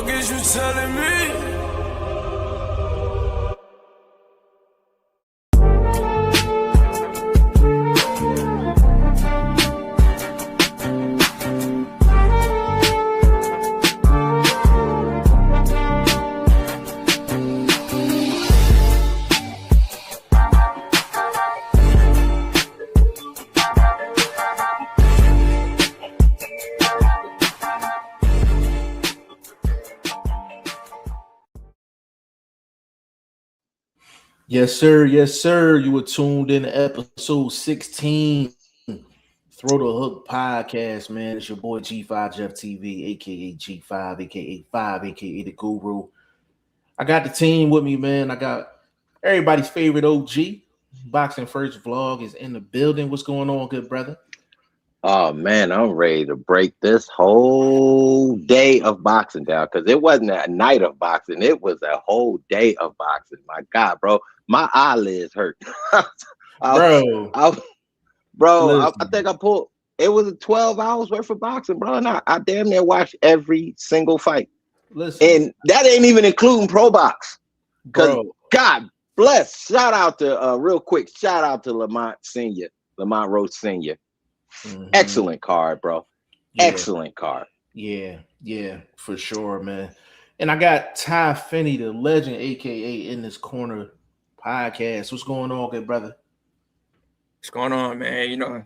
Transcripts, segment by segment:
Fuck is you telling me? Yes, sir. Yes, sir. You were tuned in to episode 16. Throw the Hook podcast, man. It's your boy G5 Jeff TV, aka G5, aka 5, aka the Guru. I got the team with me, man. I got everybody's favorite OG. Boxing First Vlog is in the building. What's going on, good brother? Oh man, I'm ready to break this whole day of boxing down because it wasn't a night of boxing, it was a whole day of boxing. My God, bro, my eyelids hurt. I, I think I pulled. It was 12 hours worth of boxing, bro, and I damn near watched every single fight. Listen, and that ain't even including pro box. Bro, God bless. Shout out to real quick. Shout out to Lamont Roach Senior. Mm-hmm. Excellent card, bro. Yeah. Excellent card. Yeah, for sure, man. And I got Ty Finney, the legend, aka In This Corner podcast. What's going on, good brother? What's going on, man? You know,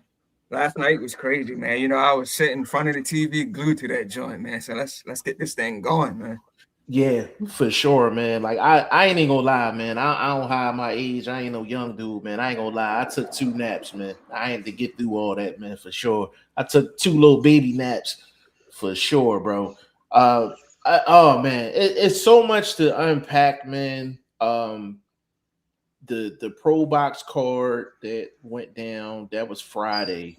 last night was crazy, man. You know, I was sitting in front of the TV, glued to that joint, man. So let's get this thing going, man. Yeah, for sure, man. Like I ain't gonna lie, man. I don't hide my age. I ain't no young dude, man. I ain't gonna lie. I took 2 naps, man. I had to get through all that, man, for sure. I took 2 little baby naps, for sure, bro. Oh man, it's so much to unpack, man. The Pro Box card that went down, that was Friday.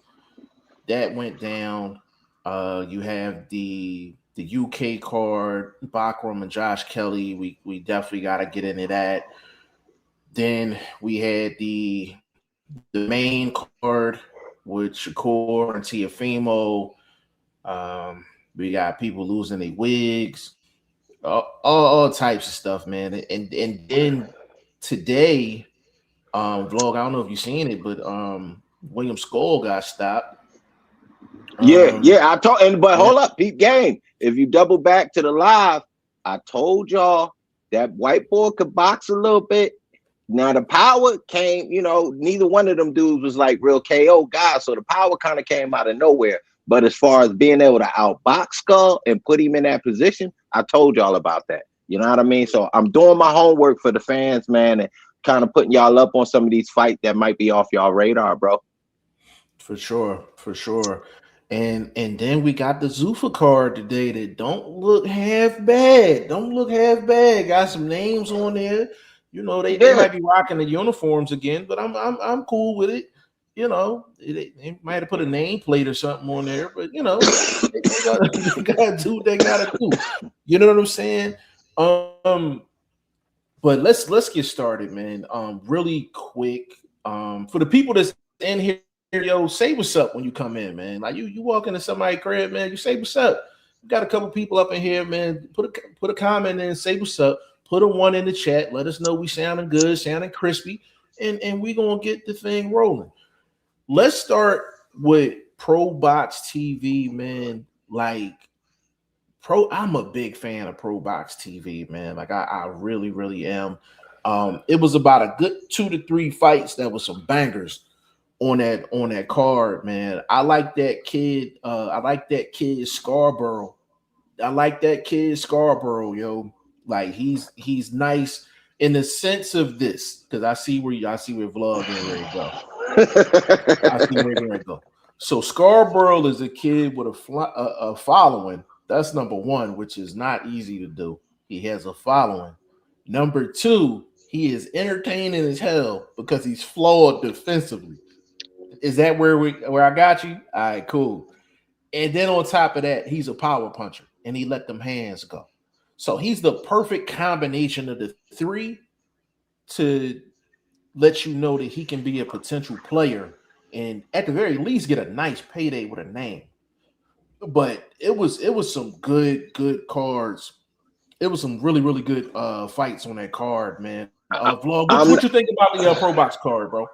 That went down. You have the UK card, Bakram and Josh Kelly. We definitely got to get into that. Then we had the main card with Shakur and Teofimo. We got people losing their wigs, all types of stuff, man. And then today, vlog, I don't know if you've seen it, but William Skull got stopped. I told, but hold up, peep game. If you double back to the live, I told y'all that white boy could box a little bit. Now the power came, you know, neither one of them dudes was like real KO guys, so the power kind of came out of nowhere. But as far as being able to outbox Skull and put him in that position, I told y'all about that. You know what I mean? So I'm doing my homework for the fans, man, and kind of putting y'all up on some of these fights that might be off y'all radar, bro. For sure. And then we got the Zuffa card today that don't look half bad. Got some names on there. You know, they might be rocking the uniforms again, but I'm cool with it. You know, they might have put a nameplate or something on there, but you know, they gotta do what they gotta do. You know what I'm saying? But let's get started, man. Really quick. For the people that's in here. Yo, say what's up when you come in, man. Like you walk into somebody's crib, man. You say what's up. We got a couple people up in here, man. Put a comment in, say what's up. Put a 1 in the chat. Let us know we sounding good, sounding crispy, and we gonna get the thing rolling. Let's start with Pro Box TV, man. Like I'm a big fan of Pro Box TV, man. Like I really, really am. It was about a good 2 to 3 fights that was some bangers on that card, man. I like that kid. I like that kid Scarborough. Yo. Like he's nice in the sense of this, because I see where vlog is ready to go. So Scarborough is a kid with a following. That's number 1, which is not easy to do. He has a following. Number 2, he is entertaining as hell because he's flawed defensively. Is that where I got you? All right, cool. And then on top of that, he's a power puncher, and he let them hands go. So he's the perfect combination of the 3 to let you know that he can be a potential player and at the very least get a nice payday with a name. But it was some good cards it was some really, really good fights on that card, man. Vlog, I'm what you think about the Pro Box card, bro?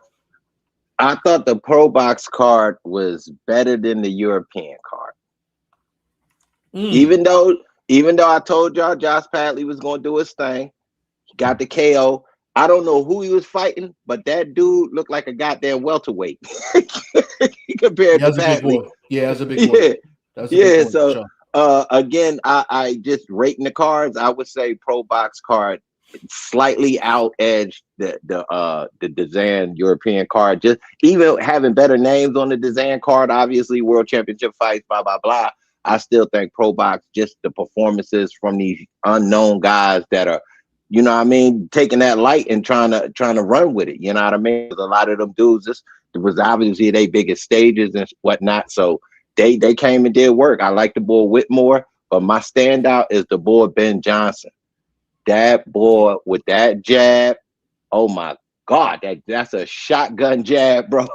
I thought the Pro Box card was better than the European card. Even though I told y'all Josh Padley was going to do his thing, he got the KO. I don't know who he was fighting, but that dude looked like a goddamn welterweight compared to Padley. Yeah, that's a big boy. Yeah, so again, I just rating the cards. I would say Pro Box card slightly out edged the Dazan European card. Just even having better names on the Dazan card, obviously World Championship fights, blah blah blah. I still think Pro Box, just the performances from these unknown guys that are, you know what I mean, taking that light and trying to run with it. You know what I mean? A lot of them dudes, this was obviously their biggest stages and whatnot. So they came and did work. I like the boy Whitmore, but my standout is the boy Ben Johnson. That boy with that jab, oh my God, that's a shotgun jab, bro.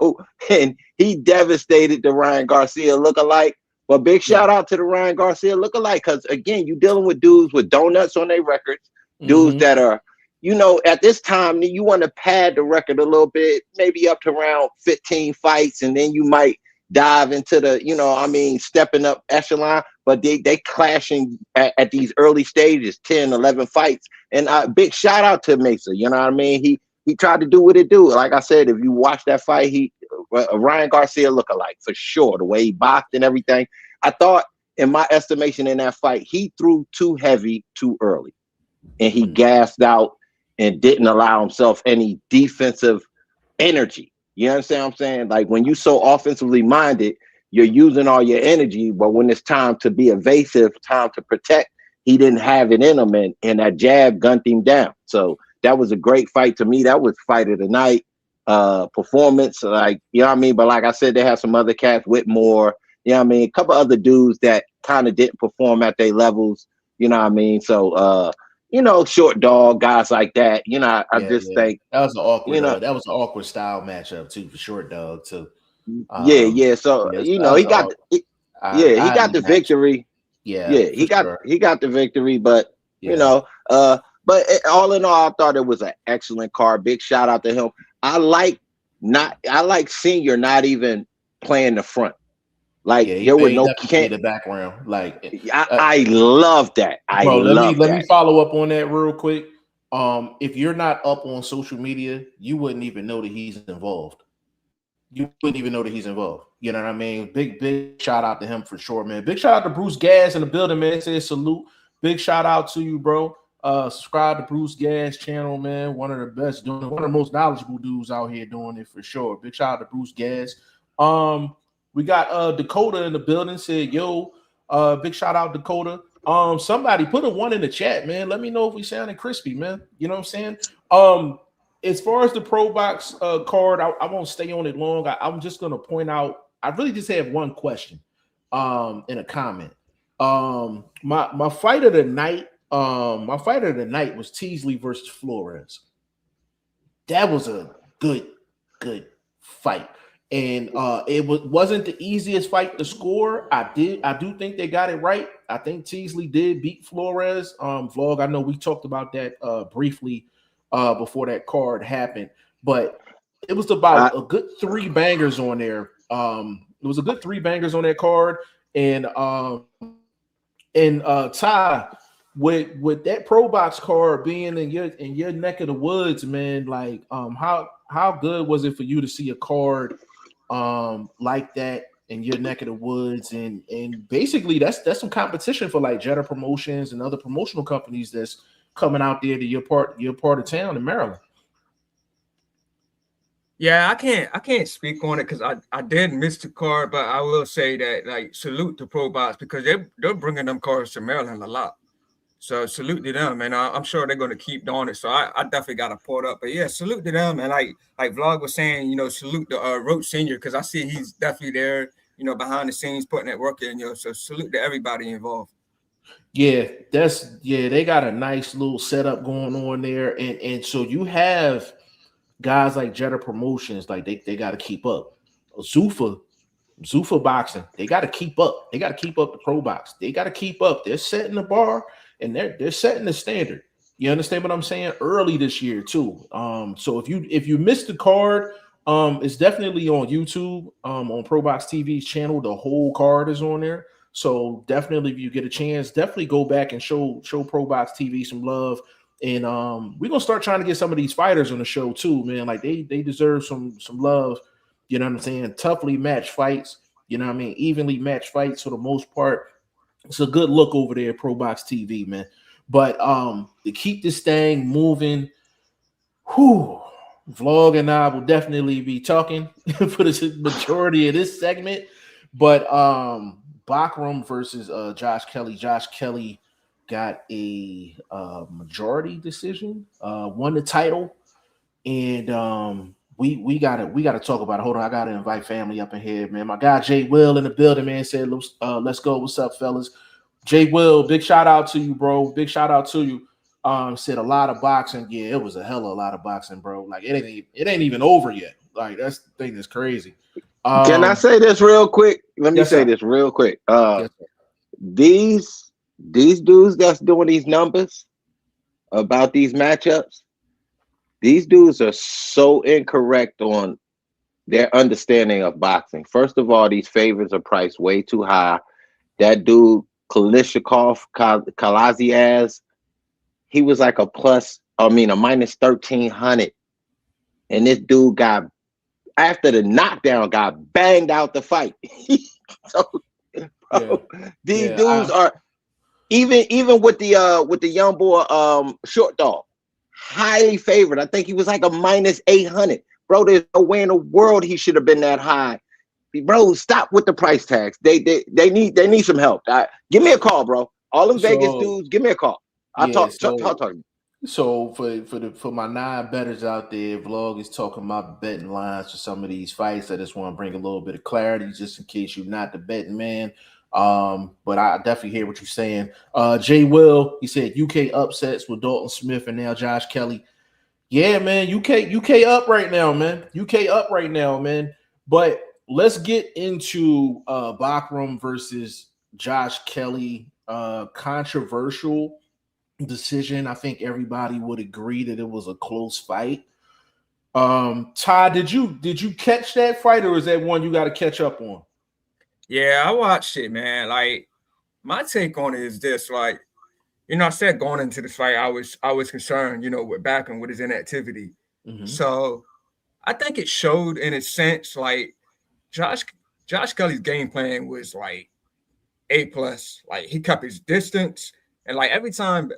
And he devastated the Ryan Garcia lookalike. But big shout out to the Ryan Garcia lookalike, because again, you're dealing with dudes with donuts on their records, dudes that are, you know, at this time, you want to pad the record a little bit, maybe up to around 15 fights, and then you might dive into the, you know, I mean, stepping up echelon, but they clashing at these early stages, 10, 11 fights. And big shout out to Mesa, you know what I mean? He tried to do what it do. Like I said, if you watch that fight, Ryan Garcia lookalike for sure. The way he boxed and everything. I thought, in my estimation, in that fight, he threw too heavy too early, and he gassed out and didn't allow himself any defensive energy. You understand what I'm saying? Like when you so offensively minded, you're using all your energy, but when it's time to be evasive, time to protect, he didn't have it in him, and that jab gunned him down. So that was a great fight to me. That was fight of the night performance. Like, you know what I mean? But like I said, they have some other cats, Whitmore, you know what I mean? A couple other dudes that kind of didn't perform at their levels, you know what I mean? So, you know, Short Dog, guys like that, you know, I just think that was an awkward, you know, that was an awkward style matchup too for Short Dog too. So you know, he got the victory. He got the victory, but you know, but all in all, I thought it was an excellent card. Big shout out to him. I like Senior not even playing the front. Like there were no in the background. Like I love that. Let me follow up on that real quick. If you're not up on social media, you wouldn't even know that he's involved. You wouldn't even know that he's involved. You know what I mean? Big shout out to him for sure, man. Big shout out to Bruce Gas in the building, man. Says salute. Big shout out to you, bro. Subscribe to Bruce Gas channel, man. One of the best doing it, one of the most knowledgeable dudes out here doing it for sure. Big shout out to Bruce Gas. We got Dakota in the building, said, yo, big shout out Dakota. Somebody put a 1 in the chat, man. Let me know if we sounding crispy, man. You know what I'm saying? As far as the Pro Box card, I won't stay on it long. I'm just gonna point out, I really just have one question in a comment. My fight of the night, was Teasley versus Flores. That was a good fight. And it wasn't the easiest fight to score. I do think they got it right. I think Teasley did beat Flores. Vlog, I know we talked about that briefly before that card happened, but it was about a good 3 bangers on there. It was a good 3 bangers on that card, and Ty, with that Pro Box card being in your neck of the woods, man, like how good was it for you to see a card like that in your neck of the woods, and basically that's some competition for like Jetta Promotions and other promotional companies that's coming out there to your part of town in Maryland. Yeah, I can't speak on it because I did miss the card, but I will say that like salute to Pro Box because they're bringing them cards to Maryland a lot. So salute to them, and I'm sure they're going to keep doing it. So I definitely got to pull it up. But yeah, salute to them, and like Vlog was saying, you know, salute to Roach Senior because I see he's definitely there, you know, behind the scenes putting that work in. So salute to everybody involved. Yeah, they got a nice little setup going on there, and so you have guys like Jetta Promotions, like they got to keep up. Zuffa Boxing, they got to keep up. They got to keep up the Pro Box. They got to keep up. They're setting the bar. and they're setting the standard. You understand what I'm saying? Early this year too. So if you missed the card, it's definitely on YouTube, on ProBox TV's channel. The whole card is on there. So definitely, if you get a chance, definitely go back and show ProBox TV some love. And we're gonna start trying to get some of these fighters on the show too, man. Like they deserve some love. You know what I'm saying? Toughly matched fights. You know what I mean? Evenly matched fights for the most part. It's a good look over there at ProBox TV, man. But to keep this thing moving, Vlog and I will definitely be talking for the majority of this segment. But Bachram versus Josh Kelly. Josh Kelly got a majority decision, won the title, and we gotta talk about it. Hold on, I gotta invite family up in here, man. My guy Jay Will in the building, man. Said let's go. What's up, fellas? Jay Will, big shout out to you, bro. Big shout out to you. Said a lot of boxing. Yeah, it was a hell of a lot of boxing, bro. Like it ain't even over yet. Like that's the thing that's crazy. Can I say this real quick? Let me say this real quick. These dudes that's doing these numbers about these matchups, these dudes are so incorrect on their understanding of boxing. First of all, these favors are priced way too high. That dude Kalishnikov, Kalaziaz, he was like a minus 1,300. And this dude got, after the knockdown, got banged out the fight. So, bro, these dudes are even with the young boy Short Dog, highly favored. I think he was like a minus 800. Bro, there's no way in the world he should have been that high. Bro, stop with the price tags. They need some help. Give me a call, bro. All them Vegas dudes, give me a call. I'll talk to you. So for my non-bettors out there, Vlog is talking about betting lines for some of these fights. I just want to bring a little bit of clarity just in case you're not the betting man. But I definitely hear what you're saying. Jay Will, he said UK upsets with Dalton Smith and now Josh Kelly. Yeah, man, UK up right now, man. UK up right now, man. But let's get into Bachram versus Josh Kelly. Controversial decision. I think everybody would agree that it was a close fight. Todd, did you catch that fight, or is that one you got to catch up on? Yeah, I watched it, man. Like, my take on it is this: like, I said going into this fight, I was concerned, with Bachram with his inactivity. Mm-hmm. So I think it showed in a sense, like Josh Kelly's game plan was like A+. Like, he kept his distance, and like every time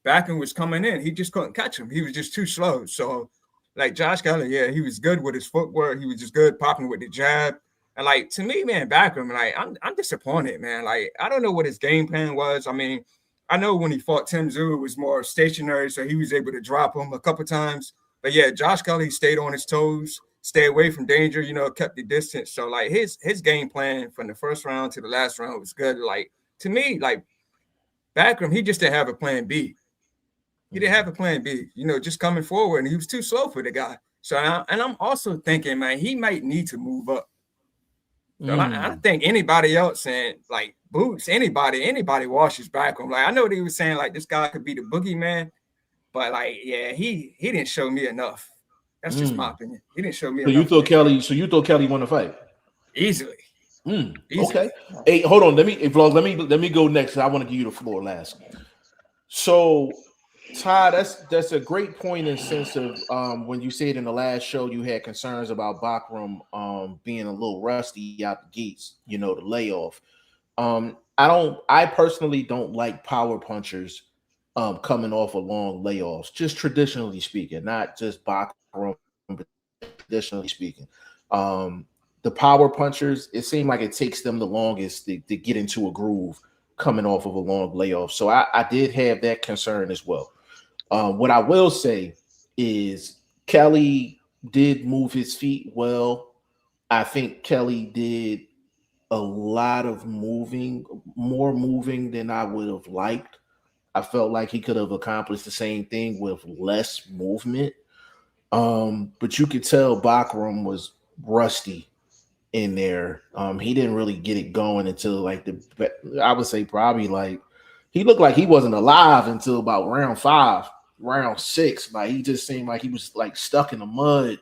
Bachram was coming in, he just couldn't catch him. He was just too slow. So, like, Josh Kelly, yeah, he was good with his footwork. He was just good popping with the jab. And like, to me, man, Bachram, like, I'm disappointed, man. Like, I don't know what his game plan was. I mean, I know when he fought Tim Tszyu, it was more stationary, so he was able to drop him a couple times. But yeah, Josh Kelly stayed on his toes, stayed away from danger, kept the distance. So like his game plan from the first round to the last round was good. Like, to me, like, Bachram, he just didn't have a plan B. He didn't have a plan B, just coming forward, and he was too slow for the guy. So, I'm also thinking, man, he might need to move up. So I don't think anybody else saying, like, Boots, anybody washes Bachram. Like, I know they were saying, like, this guy could be the boogeyman, but, like, yeah, he didn't show me enough. That's just my opinion. He didn't show me enough. So you thought Kelly won the fight? Easily. Okay. Hey, hold on. Let me go next. I want to give you the floor last. So, Todd, that's a great point in the sense of when you said in the last show you had concerns about Bachram being a little rusty out the gates, the layoff. I personally don't like power punchers coming off of long layoffs, just traditionally speaking, not just Bachram, but traditionally speaking. The power punchers, it seemed like it takes them the longest to get into a groove coming off of a long layoff. So I did have that concern as well. What I will say is Kelly did move his feet well. I think Kelly did a lot of more moving than I would have liked. I felt like he could have accomplished the same thing with less movement. But you could tell Bachram was rusty in there. He didn't really get it going until I would say probably like he looked like he wasn't alive until about round 5, round 6. Like he just seemed like he was like stuck in the mud.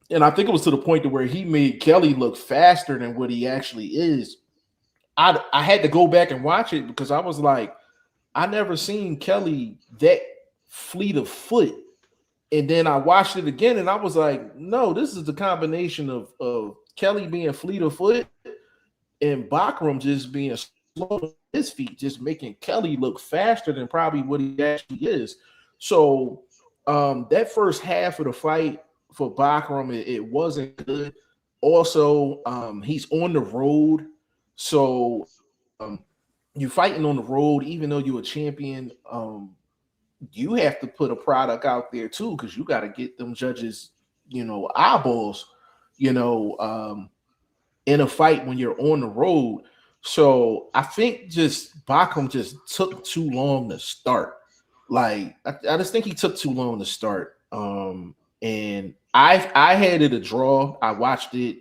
And I think it was to the point to where he made Kelly look faster than what he actually is. I had to go back and watch it because I was like, I never seen Kelly that fleet of foot. And then I watched it again and I was like, no, this is the combination of Kelly being fleet of foot and Bakram just being slow on his feet, just making Kelly look faster than probably what he actually is. So that first half of the fight for Bakram, it wasn't good. Also, he's on the road. So you're fighting on the road, even though you're a champion. You have to put a product out there too, because you got to get them judges, eyeballs, in a fight when you're on the road. So I think just Bakram just took too long to start. Like I just think he took too long to start. And I had it a draw. I watched it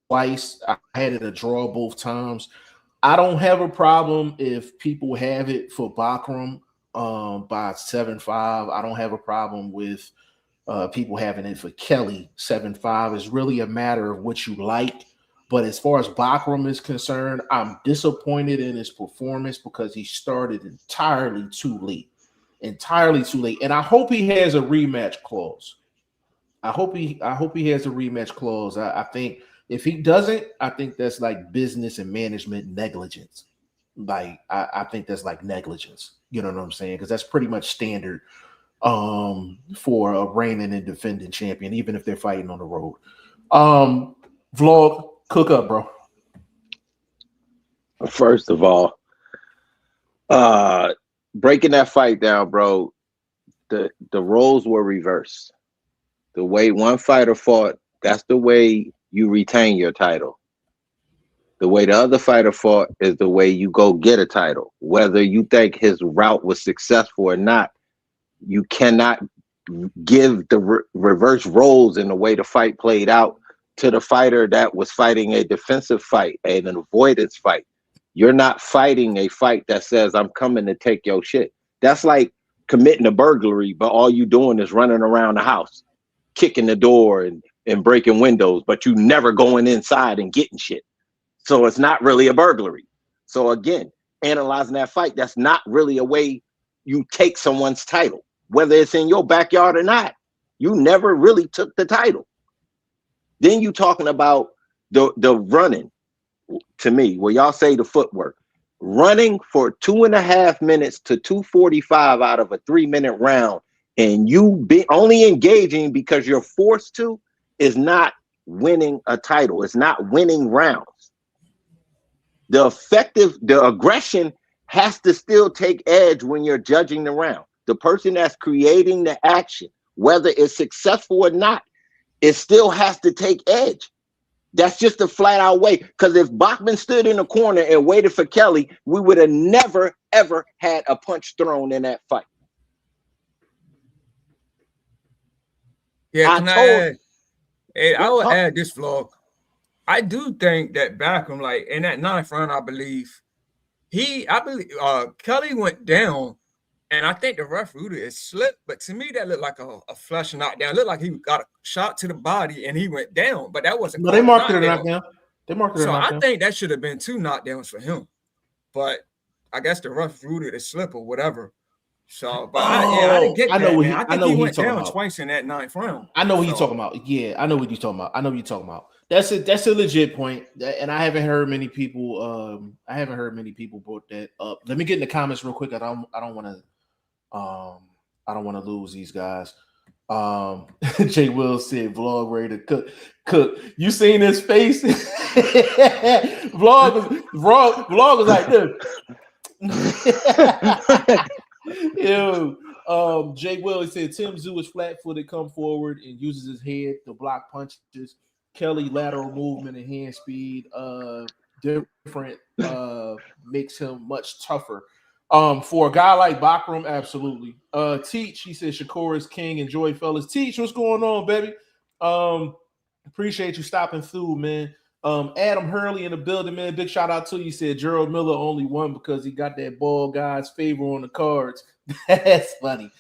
twice. I had it a draw both times. I don't have a problem if people have it for Bakram by 7-5. I don't have a problem with people having it for Kelly 7-5. It's really a matter of what you like. But as far as Bakram is concerned, I'm disappointed in his performance because he started entirely too late. And I hope he has a rematch clause. I hope he has a rematch clause. I think if he doesn't, I think that's like business and management negligence. Like I think that's like negligence. You know what I'm saying? Because that's pretty much standard for a reigning and defending champion, even if they're fighting on the road. Vlog, cook up, bro. First of all, breaking that fight down, bro, the roles were reversed. The way one fighter fought, that's the way you retain your title. The way the other fighter fought is the way you go get a title. Whether you think his route was successful or not, you cannot give the reverse roles in the way the fight played out to the fighter that was fighting a defensive fight, an avoidance fight. You're not fighting a fight that says, I'm coming to take your shit. That's like committing a burglary, but all you doing is running around the house, kicking the door and breaking windows, but you never going inside and getting shit. So it's not really a burglary. So again, analyzing that fight, that's not really a way you take someone's title, whether it's in your backyard or not. You never really took the title. Then you talking about the running, to me, where y'all say the footwork. Running for 2.5 minutes to 2:45 out of a 3-minute round, and you be only engaging because you're forced to, is not winning a title. It's not winning rounds. The aggression has to still take edge when you're judging the round. The person that's creating the action, whether it's successful or not, it still has to take edge. That's just a flat out way. Because if Bachman stood in the corner and waited for Kelly, we would have never, ever had a punch thrown in that fight. Yeah, I will add this, Vlog. I do think that Bachman, like in that 9th round, I believe Kelly went down, and I think the ref ruled it slipped. But to me, that looked like a flush knockdown. It looked like he got a shot to the body and he went down. But that wasn't. No, they marked it a knockdown. I think that should have been 2 knockdowns for him. But I guess the ref ruled it a slip or whatever. So, but I didn't get that. I think he went down twice in that 9th round. I know what you're talking about. Yeah, I know what you're talking about. That's a legit point, and I haven't heard many people. Brought that up. Let me get in the comments real quick. I don't want to lose these guys. Jay Will said, "Vlog ready to cook." You seen his face? Vlog was like this. Yo, Jay Will said Tim Zoo is flat-footed, come forward and uses his head to block punches. Kelly lateral movement and hand speed different makes him much tougher. For a guy like Bakram, absolutely. Teach, he said Shakur is king. Enjoy, fellas. Teach, what's going on, baby? Appreciate you stopping through, man. Adam Hurley in the building, man. Big shout out to you. Said Gerald Miller only won because he got that bald guy's favor on the cards. That's funny.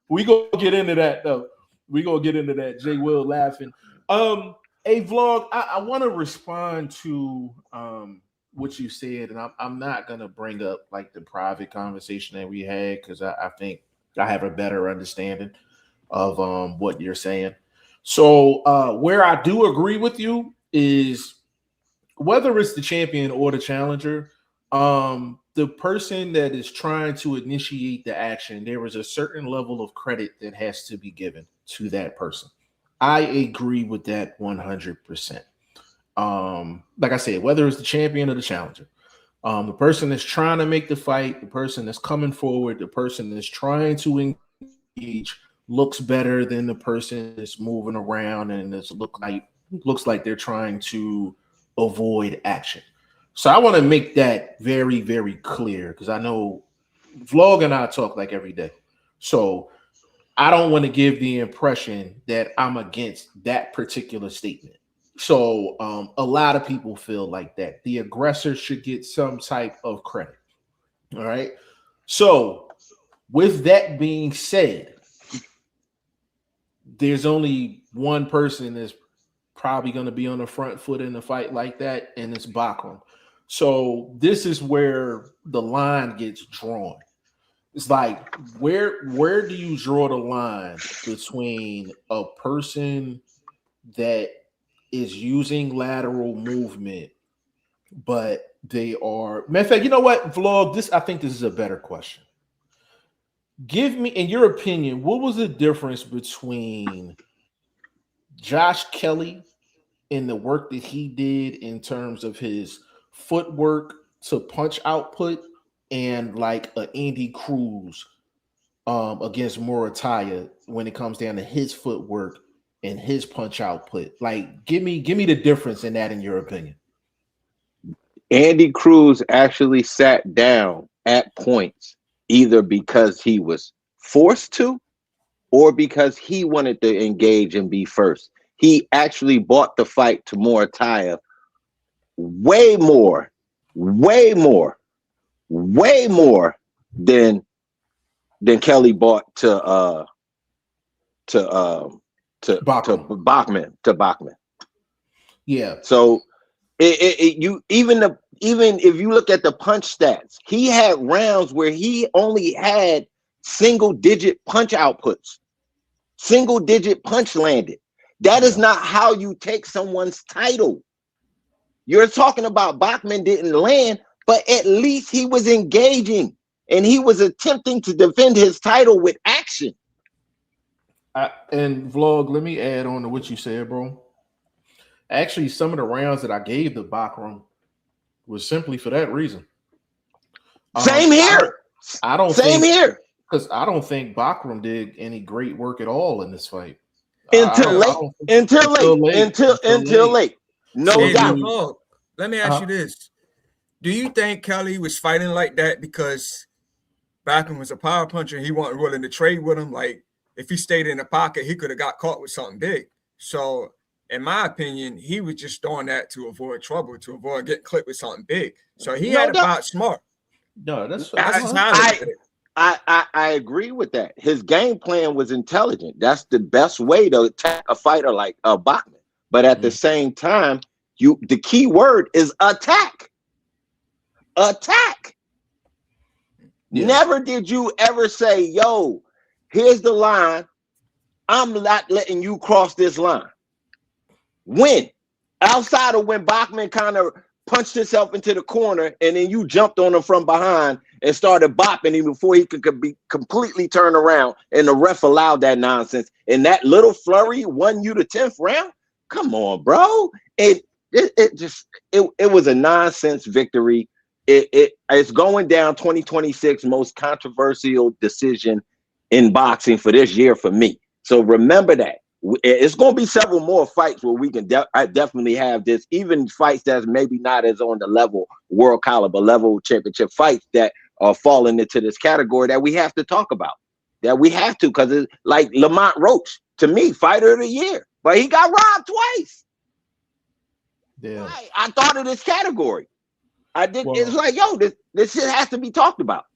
We gonna get into that though. We gonna get into that. Jay Will laughing. A vlog. I want to respond to what you said, and I'm not gonna bring up like the private conversation that we had because I think I have a better understanding of what you're saying. So where I do agree with you is whether it's the champion or the challenger, the person that is trying to initiate the action, there is a certain level of credit that has to be given to that person. I agree with that 100%. Like I said, whether it's the champion or the challenger, the person that's trying to make the fight, the person that's coming forward, the person that's trying to engage looks better than the person that's moving around and looks like they're trying to avoid action. So I want to make that very, very clear because I know Vlog and I talk like every day. So I don't want to give the impression that I'm against that particular statement. So a lot of people feel like that. The aggressor should get some type of credit. All right. So with that being said, there's only one person that's probably going to be on the front foot in a fight like that, and it's Bakram. So this is where the line gets drawn. It's like, where do you draw the line between a person that is using lateral movement, but they are, matter of fact, you know what, Vlog, I think this is a better question. Give me, in your opinion, what was the difference between Josh Kelly and the work that he did in terms of his footwork to punch output and like a Andy Cruz against Morataya when it comes down to his footwork and his punch output? Like, give me the difference in that, in your opinion. Andy Cruz actually sat down at points either because he was forced to or because he wanted to engage and be first. He actually bought the fight to Morataya way more than Kelly bought to Bachman. Yeah. So even if you look at the punch stats, he had rounds where he only had single digit punch outputs, single digit punch landed. That is not how you take someone's title. You're talking about Bachman didn't land, but at least he was engaging and he was attempting to defend his title with action. And Vlog, let me add on to what you said, bro. Actually, some of the rounds that I gave the Bakram was simply for that reason. Same here. I don't Same think, here. Because I don't think Bakram did any great work at all in this fight. Until late. No doubt. Let me ask you this. Do you think Kelly was fighting like that because Bachman was a power puncher and he wasn't willing to trade with him? Like, if he stayed in the pocket, he could have got caught with something big. So, in my opinion, he was just doing that to avoid trouble, to avoid getting clipped with something big. So he had to fight smart. No, that's I agree with that. His game plan was intelligent. That's the best way to attack a fighter like Bachman. But at the same time, the key word is attack. Attack. Yeah. Never did you ever say, yo, here's the line. I'm not letting you cross this line. When? Outside of when Bachman kind of punched himself into the corner and then you jumped on him from behind and started bopping him before he could be completely turned around, and the ref allowed that nonsense. And that little flurry won you the 10th round? Come on, bro. It was a nonsense victory. It's going down 2026 most controversial decision in boxing for this year for me. So remember that. It's going to be several more fights where we can definitely have this, even fights that's maybe not as on the level, world caliber level championship fights that are falling into this category that we have to talk about. That we have to, because it's like Lamont Roach, to me, fighter of the year, but he got robbed twice. Yeah. I thought of this category. I did. Well, It's like, yo, this shit has to be talked about.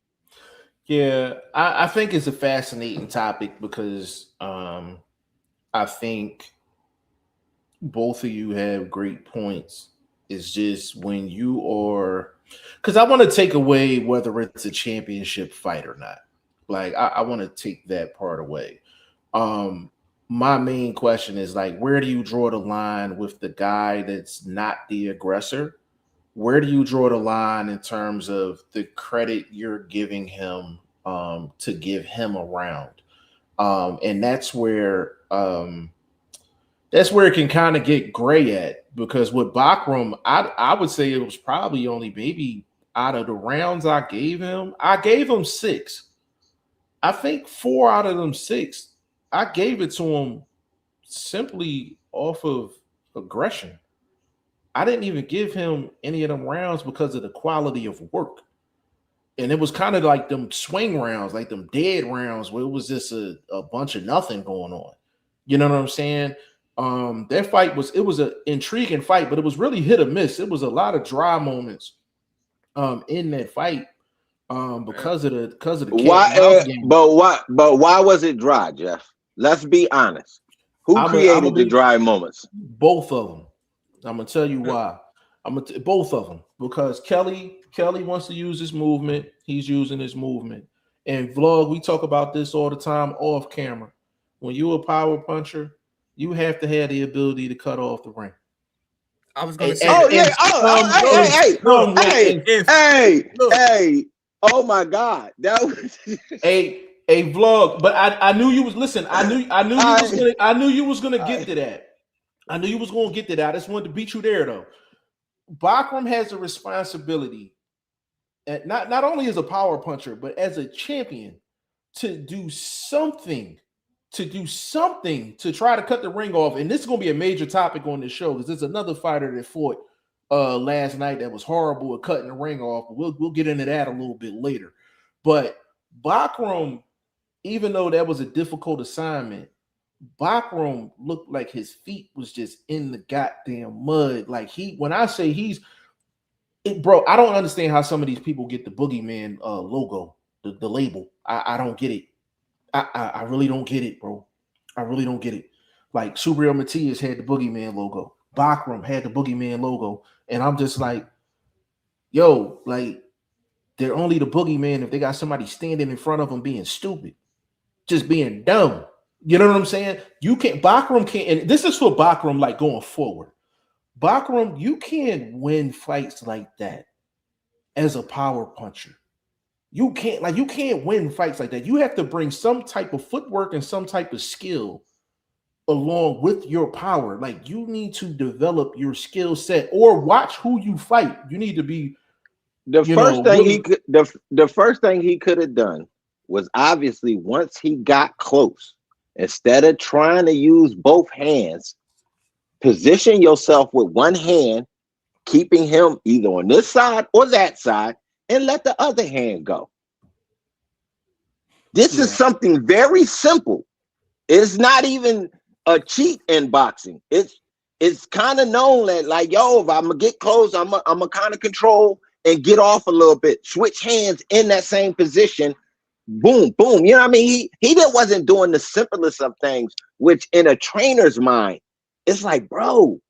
yeah, I think it's a fascinating topic because I think both of you have great points. It's just when you are, because I want to take away whether it's a championship fight or not. Like I want to take that part away. Um, my main question is like, where do you draw the line with the guy that's not the aggressor? Where do you draw the line in terms of the credit you're giving him to give him a round? And that's where it can kind of get gray at, because with Bakram, I would say it was probably only maybe out of the rounds I gave him 6. I think 4 out of them 6, I gave it to him simply off of aggression. I didn't even give him any of them rounds because of the quality of work. And it was kind of like them swing rounds, like them dead rounds where it was just a bunch of nothing going on. You know what I'm saying? That fight was an intriguing fight, but it was really hit or miss. It was a lot of dry moments in that fight because of the cat and mouse game. But why was it dry, Jeff? Let's be honest. Who created the dry moments? Both of them. I'm gonna tell you why. Both of them, because Kelly wants to use his movement. He's using his movement. And Vlog, we talk about this all the time off camera. When you're a power puncher, you have to have the ability to cut off the ring. I was going to say. Hey! Oh my God! That was a Vlog. But I knew you was listen. I knew you was gonna get to that. I knew you was going to get to that. I just wanted to beat you there, though. Bakram has a responsibility, not only as a power puncher, but as a champion, to do something to try to cut the ring off. And this is going to be a major topic on this show because there's another fighter that fought last night that was horrible at cutting the ring off. We'll get into that a little bit later. But Bakram, even though that was a difficult assignment, Bakram looked like his feet was just in the goddamn mud. Like when I say bro, I don't understand how some of these people get the Boogeyman logo, the label. I don't get it. I really don't get it, bro. I really don't get it. Like Subriel Matias had the Boogeyman logo. Bakram had the Boogeyman logo. And I'm just like, yo, like they're only the Boogeyman if they got somebody standing in front of them being stupid, just being dumb. You know what I'm saying? Bakram can't, and this is for Bakram, like going forward. Bakram, you can't win fights like that as a power puncher. You can't win fights like that. You have to bring some type of footwork and some type of skill along with your power. Like you need to develop your skill set or watch who you fight. You need to be the first thing he could have done was obviously once he got close. Instead of trying to use both hands, position yourself with one hand, keeping him either on this side or that side, and let the other hand go. This is something very simple. It's not even a cheat in boxing. It's kind of known that, like, yo, if I'm gonna get close, I'm gonna kind of control and get off a little bit, switch hands in that same position. Boom, boom. You know what I mean? He wasn't doing the simplest of things, which in a trainer's mind, it's like, bro,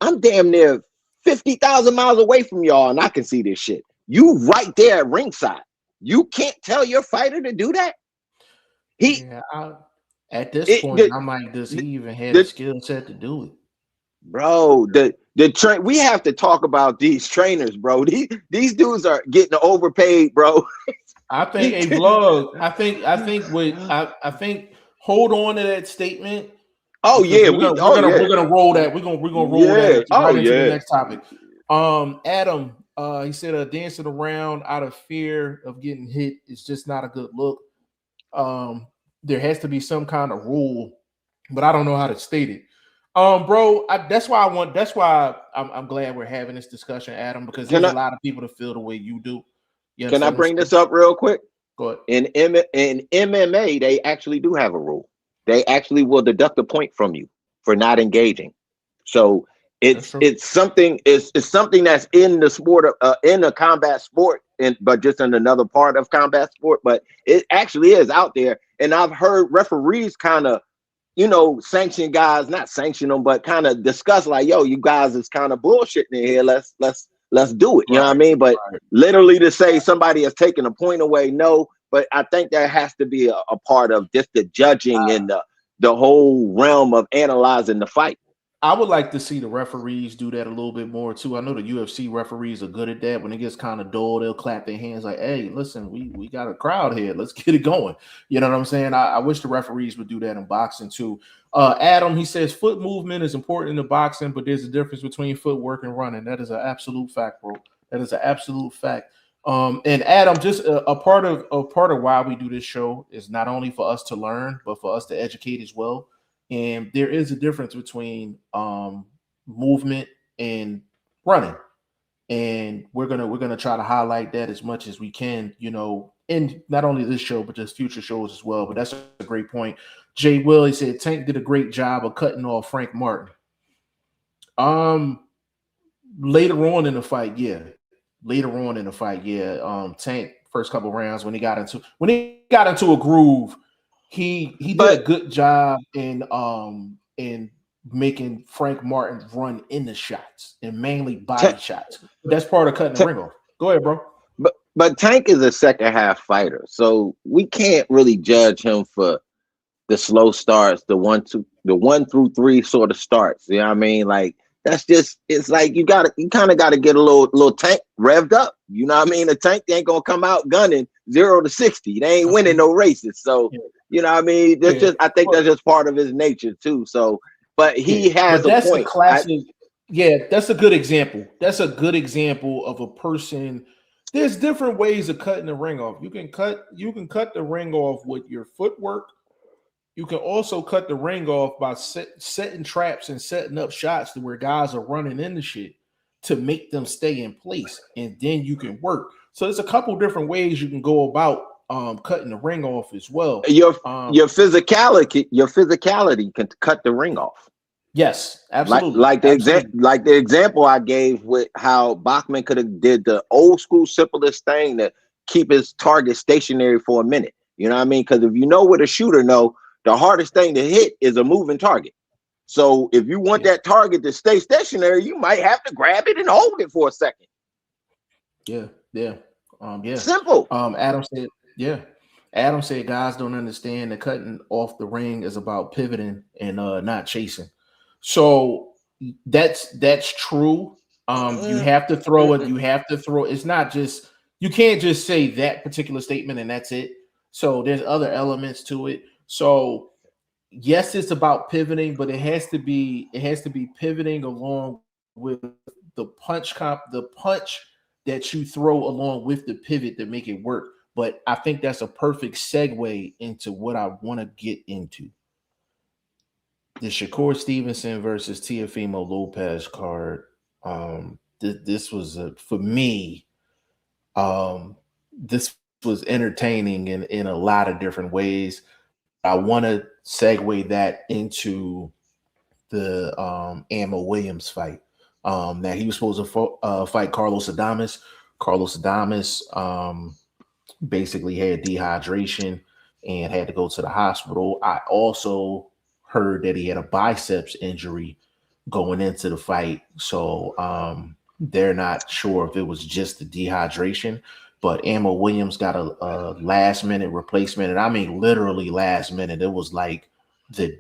I'm damn near 50,000 miles away from y'all and I can see this shit. You right there at ringside. You can't tell your fighter to do that? At this point, I'm like, does he even have the skill set to do it? Bro, we have to talk about these trainers, bro. These dudes are getting overpaid, bro. I think a Vlog. I think. Hold on to that statement. Oh yeah, we're gonna roll that. We're gonna roll that into the next topic. Adam, he said, dancing around out of fear of getting hit is just not a good look. There has to be some kind of rule, but I don't know how to state it. Bro, that's why I'm glad we're having this discussion, Adam, because there's a lot of people that feel the way you do. Can I bring this up real quick? Go ahead. In MMA, they actually do have a rule. They actually will deduct a point from you for not engaging. So it's something that's in the sport of in a combat sport, but just in another part of combat sport. But it actually is out there, and I've heard referees kind of, sanction guys, not sanction them, but kind of discuss like, yo, you guys is kind of bullshitting in here. Let's do it. You know what I mean? But literally to say somebody has taken a point away, no. But I think that has to be a part of just the judging and the whole realm of analyzing the fight. I would like to see the referees do that a little bit more too. I know the UFC referees are good at that. When it gets kind of dull, they'll clap their hands like, hey, listen, we got a crowd here. Let's get it going. You know what I'm saying? I wish the referees would do that in boxing too. Adam, he says foot movement is important in boxing, but there's a difference between footwork and running. That is an absolute fact, bro. That is an absolute fact. And Adam, just a part of why we do this show is not only for us to learn, but for us to educate as well. And there is a difference between movement and running, and we're gonna try to highlight that as much as we can, in not only this show but just future shows as well. But that's a great point. Jay Will, he said Tank did a great job of cutting off Frank Martin. Later on in the fight, yeah. Tank first couple rounds when he got into a groove. He did a good job in making Frank Martin run in the shots and mainly body shots. That's part of cutting the ring off. Go ahead, bro. But Tank is a second half fighter, so we can't really judge him for the slow starts, the 1 through 3 sort of starts. You know what I mean? Like that's just, it's like you kind of got to get a little Tank revved up. You know what I mean? A Tank ain't gonna come out gunning 0 to 60. They ain't winning no races. So you know what I mean? I think that's just part of his nature too. So, but he has a point. A classic. That's a good example. That's a good example of a person. There's different ways of cutting the ring off. You can cut the ring off with your footwork. You can also cut the ring off by setting traps and setting up shots to where guys are running into shit to make them stay in place, and then you can work. So there's a couple different ways you can go about cutting the ring off as well. Your physicality can cut the ring off. Yes, absolutely. Like the example I gave with how Bachman could have did the old school simplest thing to keep his target stationary for a minute. You know what I mean? Because if you know what a shooter know, the hardest thing to hit is a moving target. So if you want that target to stay stationary, you might have to grab it and hold it for a second. Yeah. Simple. Adam said guys don't understand that cutting off the ring is about pivoting and not chasing. So that's true. You have to throw it. You have to throw. It's not just, you can't just say that particular statement and that's it. So there's other elements to it. So yes, it's about pivoting, but it has to be pivoting along with the punch that you throw along with the pivot to make it work. But I think that's a perfect segue into what I want to get into. The Shakur Stevenson versus Teofimo Lopez card. This was for me. This was entertaining in a lot of different ways. I want to segue that into the Ammo Williams fight. That he was supposed to fight Carlos Adames. Carlos Adames basically had dehydration and had to go to the hospital. I also heard that he had a biceps injury going into the fight. So they're not sure if it was just the dehydration, but Ammo Williams got a last minute replacement. And I mean, literally last minute. It was like the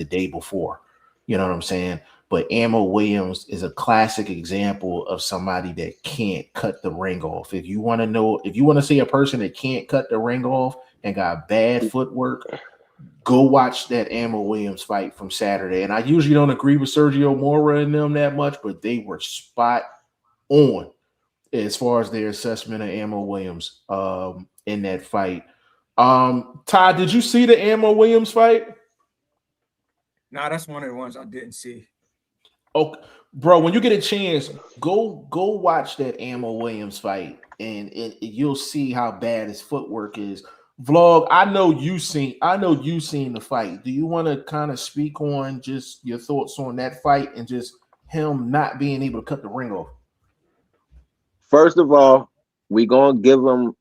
day before, you know what I'm saying? But Ammo Williams is a classic example of somebody that can't cut the ring off. If you want to see a person that can't cut the ring off and got bad footwork, go watch that Ammo Williams fight from Saturday. And I usually don't agree with Sergio Mora and them that much, but they were spot on as far as their assessment of Ammo Williams in that fight. Ty, did you see the Ammo Williams fight? Nah, that's one of the ones I didn't see. Oh, bro, when you get a chance, go watch that Ammo Williams fight, and you'll see how bad his footwork is. Vlog, I know you seen the fight. Do you want to kind of speak on just your thoughts on that fight and just him not being able to cut the ring off? First of all, we gonna give him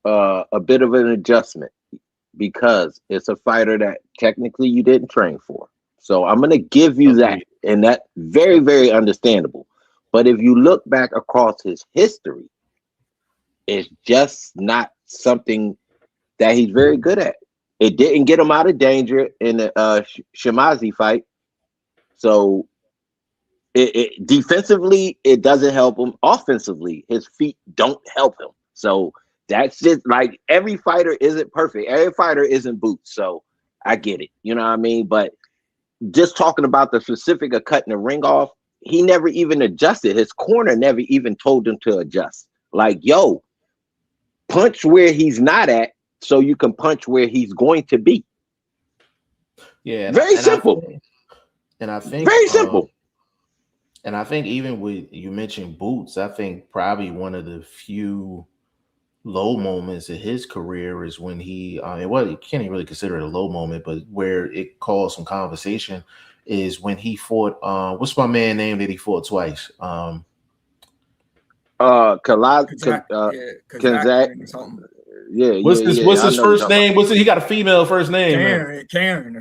a bit of an adjustment because it's a fighter that technically you didn't train for. So I'm gonna give you that, and that very, very understandable. But if you look back across his history, it's just not something that he's very good at. It didn't get him out of danger in the Shimazi fight. So it defensively, it doesn't help him. Offensively, his feet don't help him. So that's just like every fighter isn't perfect. Every fighter isn't Boots. So I get it. You know what I mean? But just talking about the specific of cutting the ring off, he never even adjusted. His corner never even told him to adjust. Like, yo, punch where he's not at so you can punch where he's going to be. Yeah. Very simple. I think very simple. And I think even with, you mentioned Boots, I think probably one of the few low moments in his career is when he, you can't really consider it a low moment, but where it caused some conversation is when he fought, what's my man name that he fought twice? Yeah. What's his first name? He got a female first name? Karen.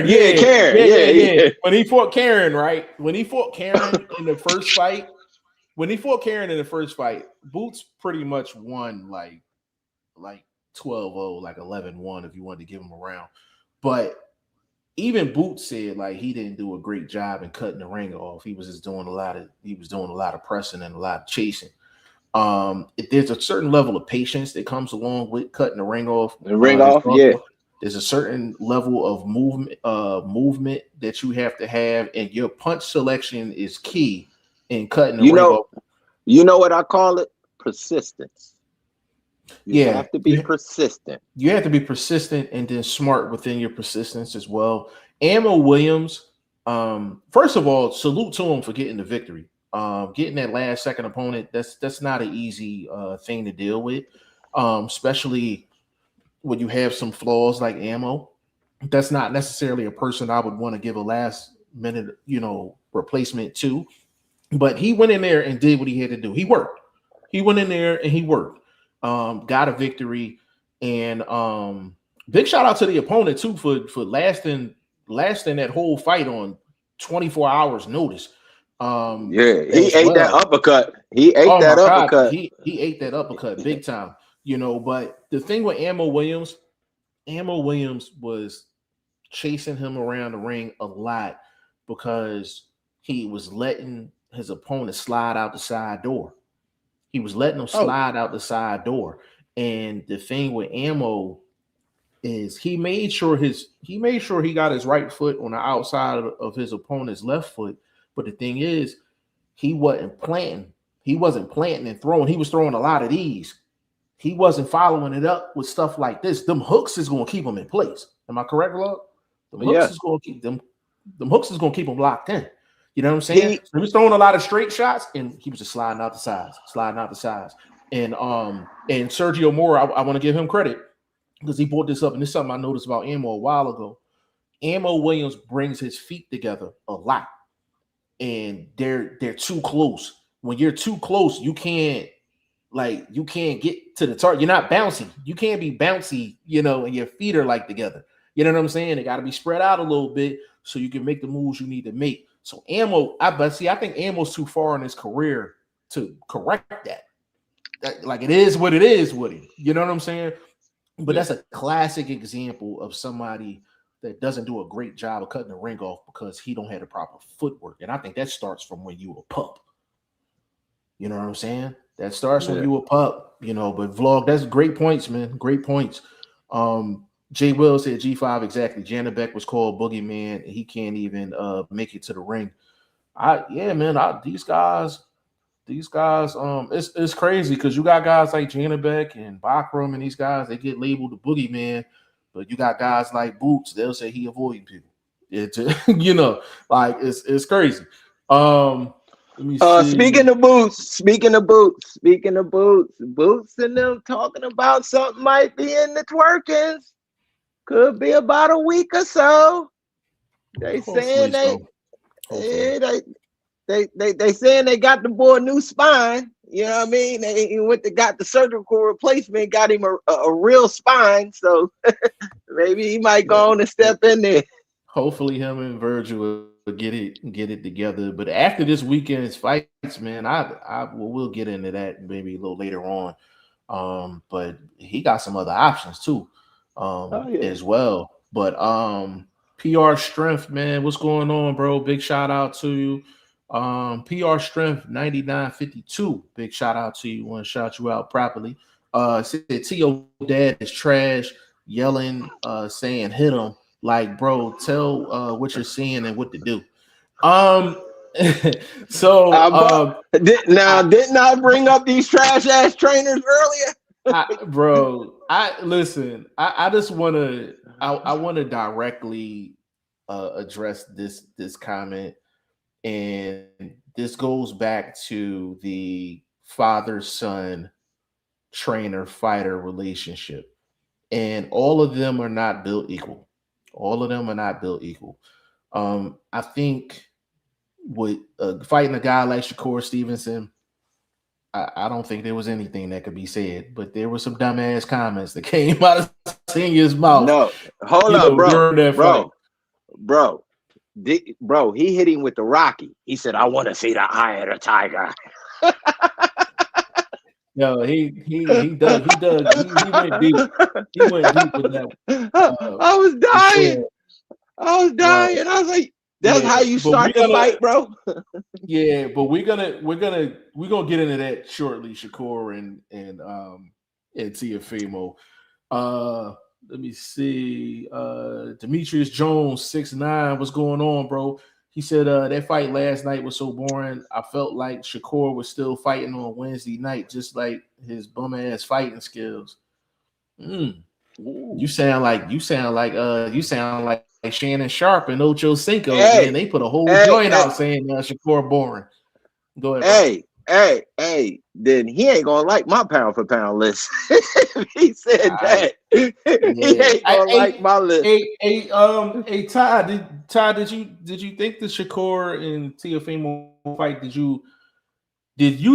Yeah. When he fought Karen, right? When he fought Karen in the first fight, Boots pretty much won like 12-0, like 11-1 if you wanted to give him a round. But even Boots said like he didn't do a great job in cutting the ring off. He was just doing a lot of pressing and a lot of chasing. There's a certain level of patience that comes along with cutting the ring off. There's a certain level of movement that you have to have, and your punch selection is key in cutting the ring off. You know what I call it? Persistence. You have to be persistent. You have to be persistent and then smart within your persistence as well. Ammo Williams, first of all, salute to him for getting the victory. Getting that last second opponent, that's not an easy thing to deal with, especially when you have some flaws like Ammo. That's not necessarily a person I would want to give a last minute, replacement to. But he went in there and did what he had to do. He worked. He went in there and he worked. Got a victory, and big shout out to the opponent too for lasting that whole fight on 24 hours notice. He ate that uppercut. He ate that uppercut. He ate that uppercut big time. But the thing with Ammo Williams was chasing him around the ring a lot because he was letting his opponent slide out the side door. He was letting him slide out the side door. And the thing with Ammo is he made sure he got his right foot on the outside of his opponent's left foot. But the thing is, he wasn't planting. He wasn't planting and throwing. He was throwing a lot of these. He wasn't following it up with stuff like this. Them hooks is going to keep him in place. Am I correct, Lord? Them hooks is going to keep them. Them hooks is going to keep him locked in. You know what I'm saying? He was throwing a lot of straight shots, and he was just sliding out the sides. And Sergio Moore, I want to give him credit because he brought this up, and this is something I noticed about Ammo a while ago. Ammo Williams brings his feet together a lot, and they're too close. When you're too close, you can't get to the target. You're not bouncy. You can't be bouncy, and your feet are like together. You know what I'm saying? They got to be spread out a little bit so you can make the moves you need to make. So Ammo, I think Ammo's too far in his career to correct that. Like it is what it is with him. You know what I'm saying? But that's a classic example of somebody that doesn't do a great job of cutting the ring off because he don't have the proper footwork. And I think that starts from when you were a pup. You know what I'm saying? That starts when you were a pup, But Vlog, that's great points, man. Great points. Jay Will said G5 exactly. Janabek was called Boogeyman, and he can't even make it to the ring. These guys, it's crazy because you got guys like Janabek and Bakram and these guys, they get labeled the Boogeyman, but you got guys like Boots, they'll say he avoiding people. It's it's crazy. Let me see. Speaking of Boots, Boots and them talking about something might be in the twerkings. Could be about a week or so. They saying They saying they got the boy a new spine. You know what I mean? Got the surgical replacement, got him a real spine. So maybe he might go on and step in there. Hopefully, him and Virgil will get it together. But after this weekend's fights, man, we'll get into that maybe a little later on. But he got some other options too, as well. But PR Strength, man, what's going on, bro? Big shout out to you. PR Strength 9952. Big shout out to you. Want to shout you out properly. Said T.O. dad is trash, yelling, saying hit him. Like, bro, tell what you're seeing and what to do. Didn't I bring up these trash ass trainers earlier? I just want to directly address this comment, and this goes back to the father-son trainer-fighter relationship, and all of them are not built equal. I think with fighting a guy like Shakur Stevenson, I don't think there was anything that could be said, but there were some dumbass comments that came out of Senior's mouth. No, hold up, bro. Bro, he hit him with the Rocky. He said, "I want to see the eye of the tiger." No, he went deep. He went deep with that. I was dying. Right. I was like, "That's how you start the fight, bro." Yeah, but we're gonna get into that shortly, Shakur and Teofimo. Let me see. Demetrius Jones 6'9". What's going on, bro? He said that fight last night was so boring. I felt like Shakur was still fighting on Wednesday night, just like his bum ass fighting skills. You sound like Shannon Sharp and Ocho Cinco. Man, they put a whole joint out saying Shakur boring. Go ahead. Hey, then he ain't gonna like my pound for pound list. He said that. He ain't gonna like my list. Hey, Ty, did you think the Shakur and Teofimo fight? Did you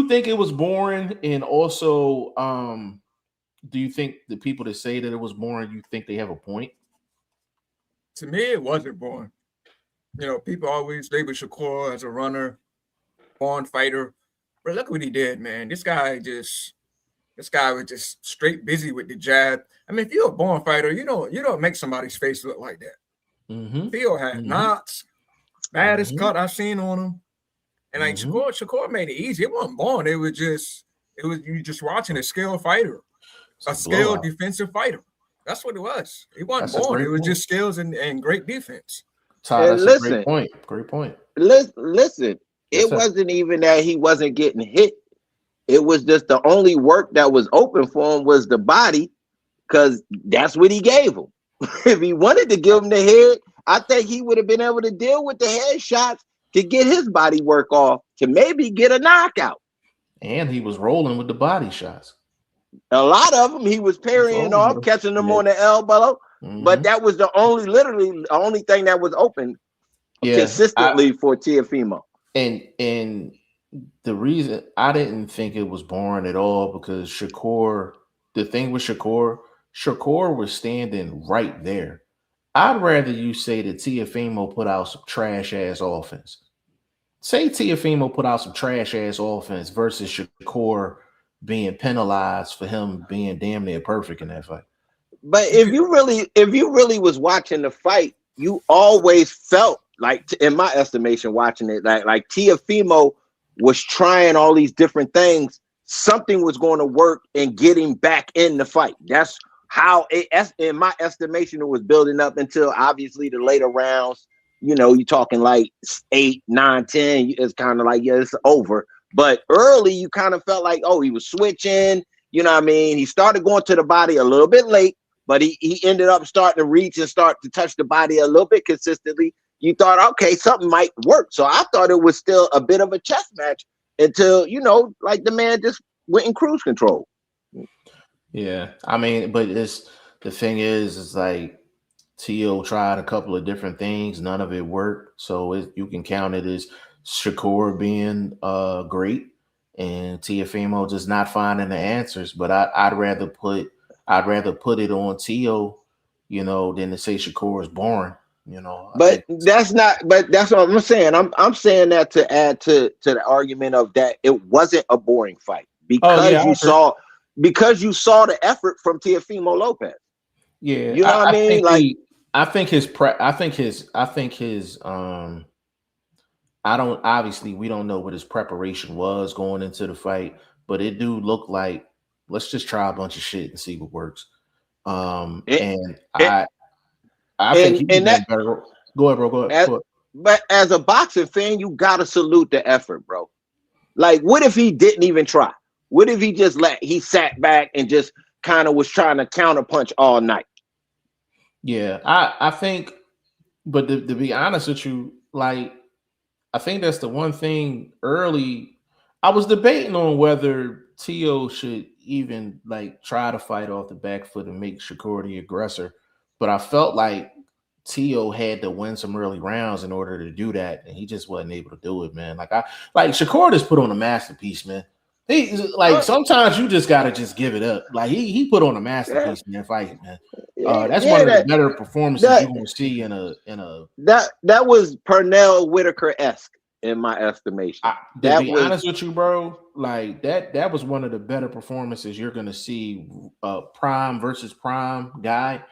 think it was boring? And also, do you think the people that say that it was boring, you think they have a point? To me, it wasn't boring. You know, people always label Shakur as a runner, born fighter. But look what he did, man. This guy was just straight busy with the jab. I mean, if you're a born fighter, you don't make somebody's face look like that. Mm-hmm. Theo had knots, baddest cut I've seen on him. And like Shakur made it easy. It wasn't born. You just watching a skilled fighter, a skilled defensive fighter. That's what it was. It wasn't born. It was just skills and great defense. Todd, that's a great point. Great point. Listen. It wasn't even that he wasn't getting hit. It was just the only work that was open for him was the body, because that's what he gave him. If he wanted to give him the head, I think he would have been able to deal with the head shots to get his body work off to maybe get a knockout. And he was rolling with the body shots. A lot of them he was parrying off, catching them on the elbow. But that was literally the only thing that was open consistently for Teofimo. And the reason I didn't think it was boring at all, because Shakur was standing right there. I'd rather you say that Teofimo put out some trash ass offense. Say Teofimo put out some trash ass offense versus Shakur being penalized for him being damn near perfect in that fight. But if you really was watching the fight, you always felt like, in my estimation, watching it, like Teofimo was trying all these different things. Something was going to work and getting back in the fight. That's how in my estimation, it was building up until obviously the later rounds. You know, you're talking like 8, 9, 10. It's kind of like, it's over. But early, you kind of felt like, he was switching. You know what I mean? He started going to the body a little bit late, but he ended up starting to reach and start to touch the body a little bit consistently. You thought, okay, something might work. So I thought it was still a bit of a chess match until, like the man just went in cruise control. Yeah. I mean, but the thing is like Teo tried a couple of different things. None of it worked. So you can count it as Shakur being great and Teofimo just not finding the answers. But I'd rather put it on Teo, than to say Shakur is boring. But that's what I'm saying. I'm saying that to add to the argument of that it wasn't a boring fight because you saw the effort from Teofimo Lopez. Yeah, you know what I mean. I think his obviously we don't know what his preparation was going into the fight, but it do look like let's just try a bunch of shit and see what works. I think he was better. Go ahead, bro. Go ahead. But as a boxing fan, you gotta salute the effort, bro. Like, what if he didn't even try? What if he sat back and just kind of was trying to counterpunch all night? Yeah, I think, but to be honest with you, like, I think that's the one thing early. I was debating on whether Teo should even like try to fight off the back foot and make Shakur the aggressor, but I felt like Teo had to win some early rounds in order to do that, and he just wasn't able to do it, man. Like Shakur just put on a masterpiece, man. He sometimes you just gotta just give it up. Like he put on a masterpiece, man, fighting, man. That's one of the better performances you're gonna see in a that was Pernell Whitaker-esque in my estimation. To be honest with you, bro, like that was one of the better performances you're gonna see. Prime versus prime guy.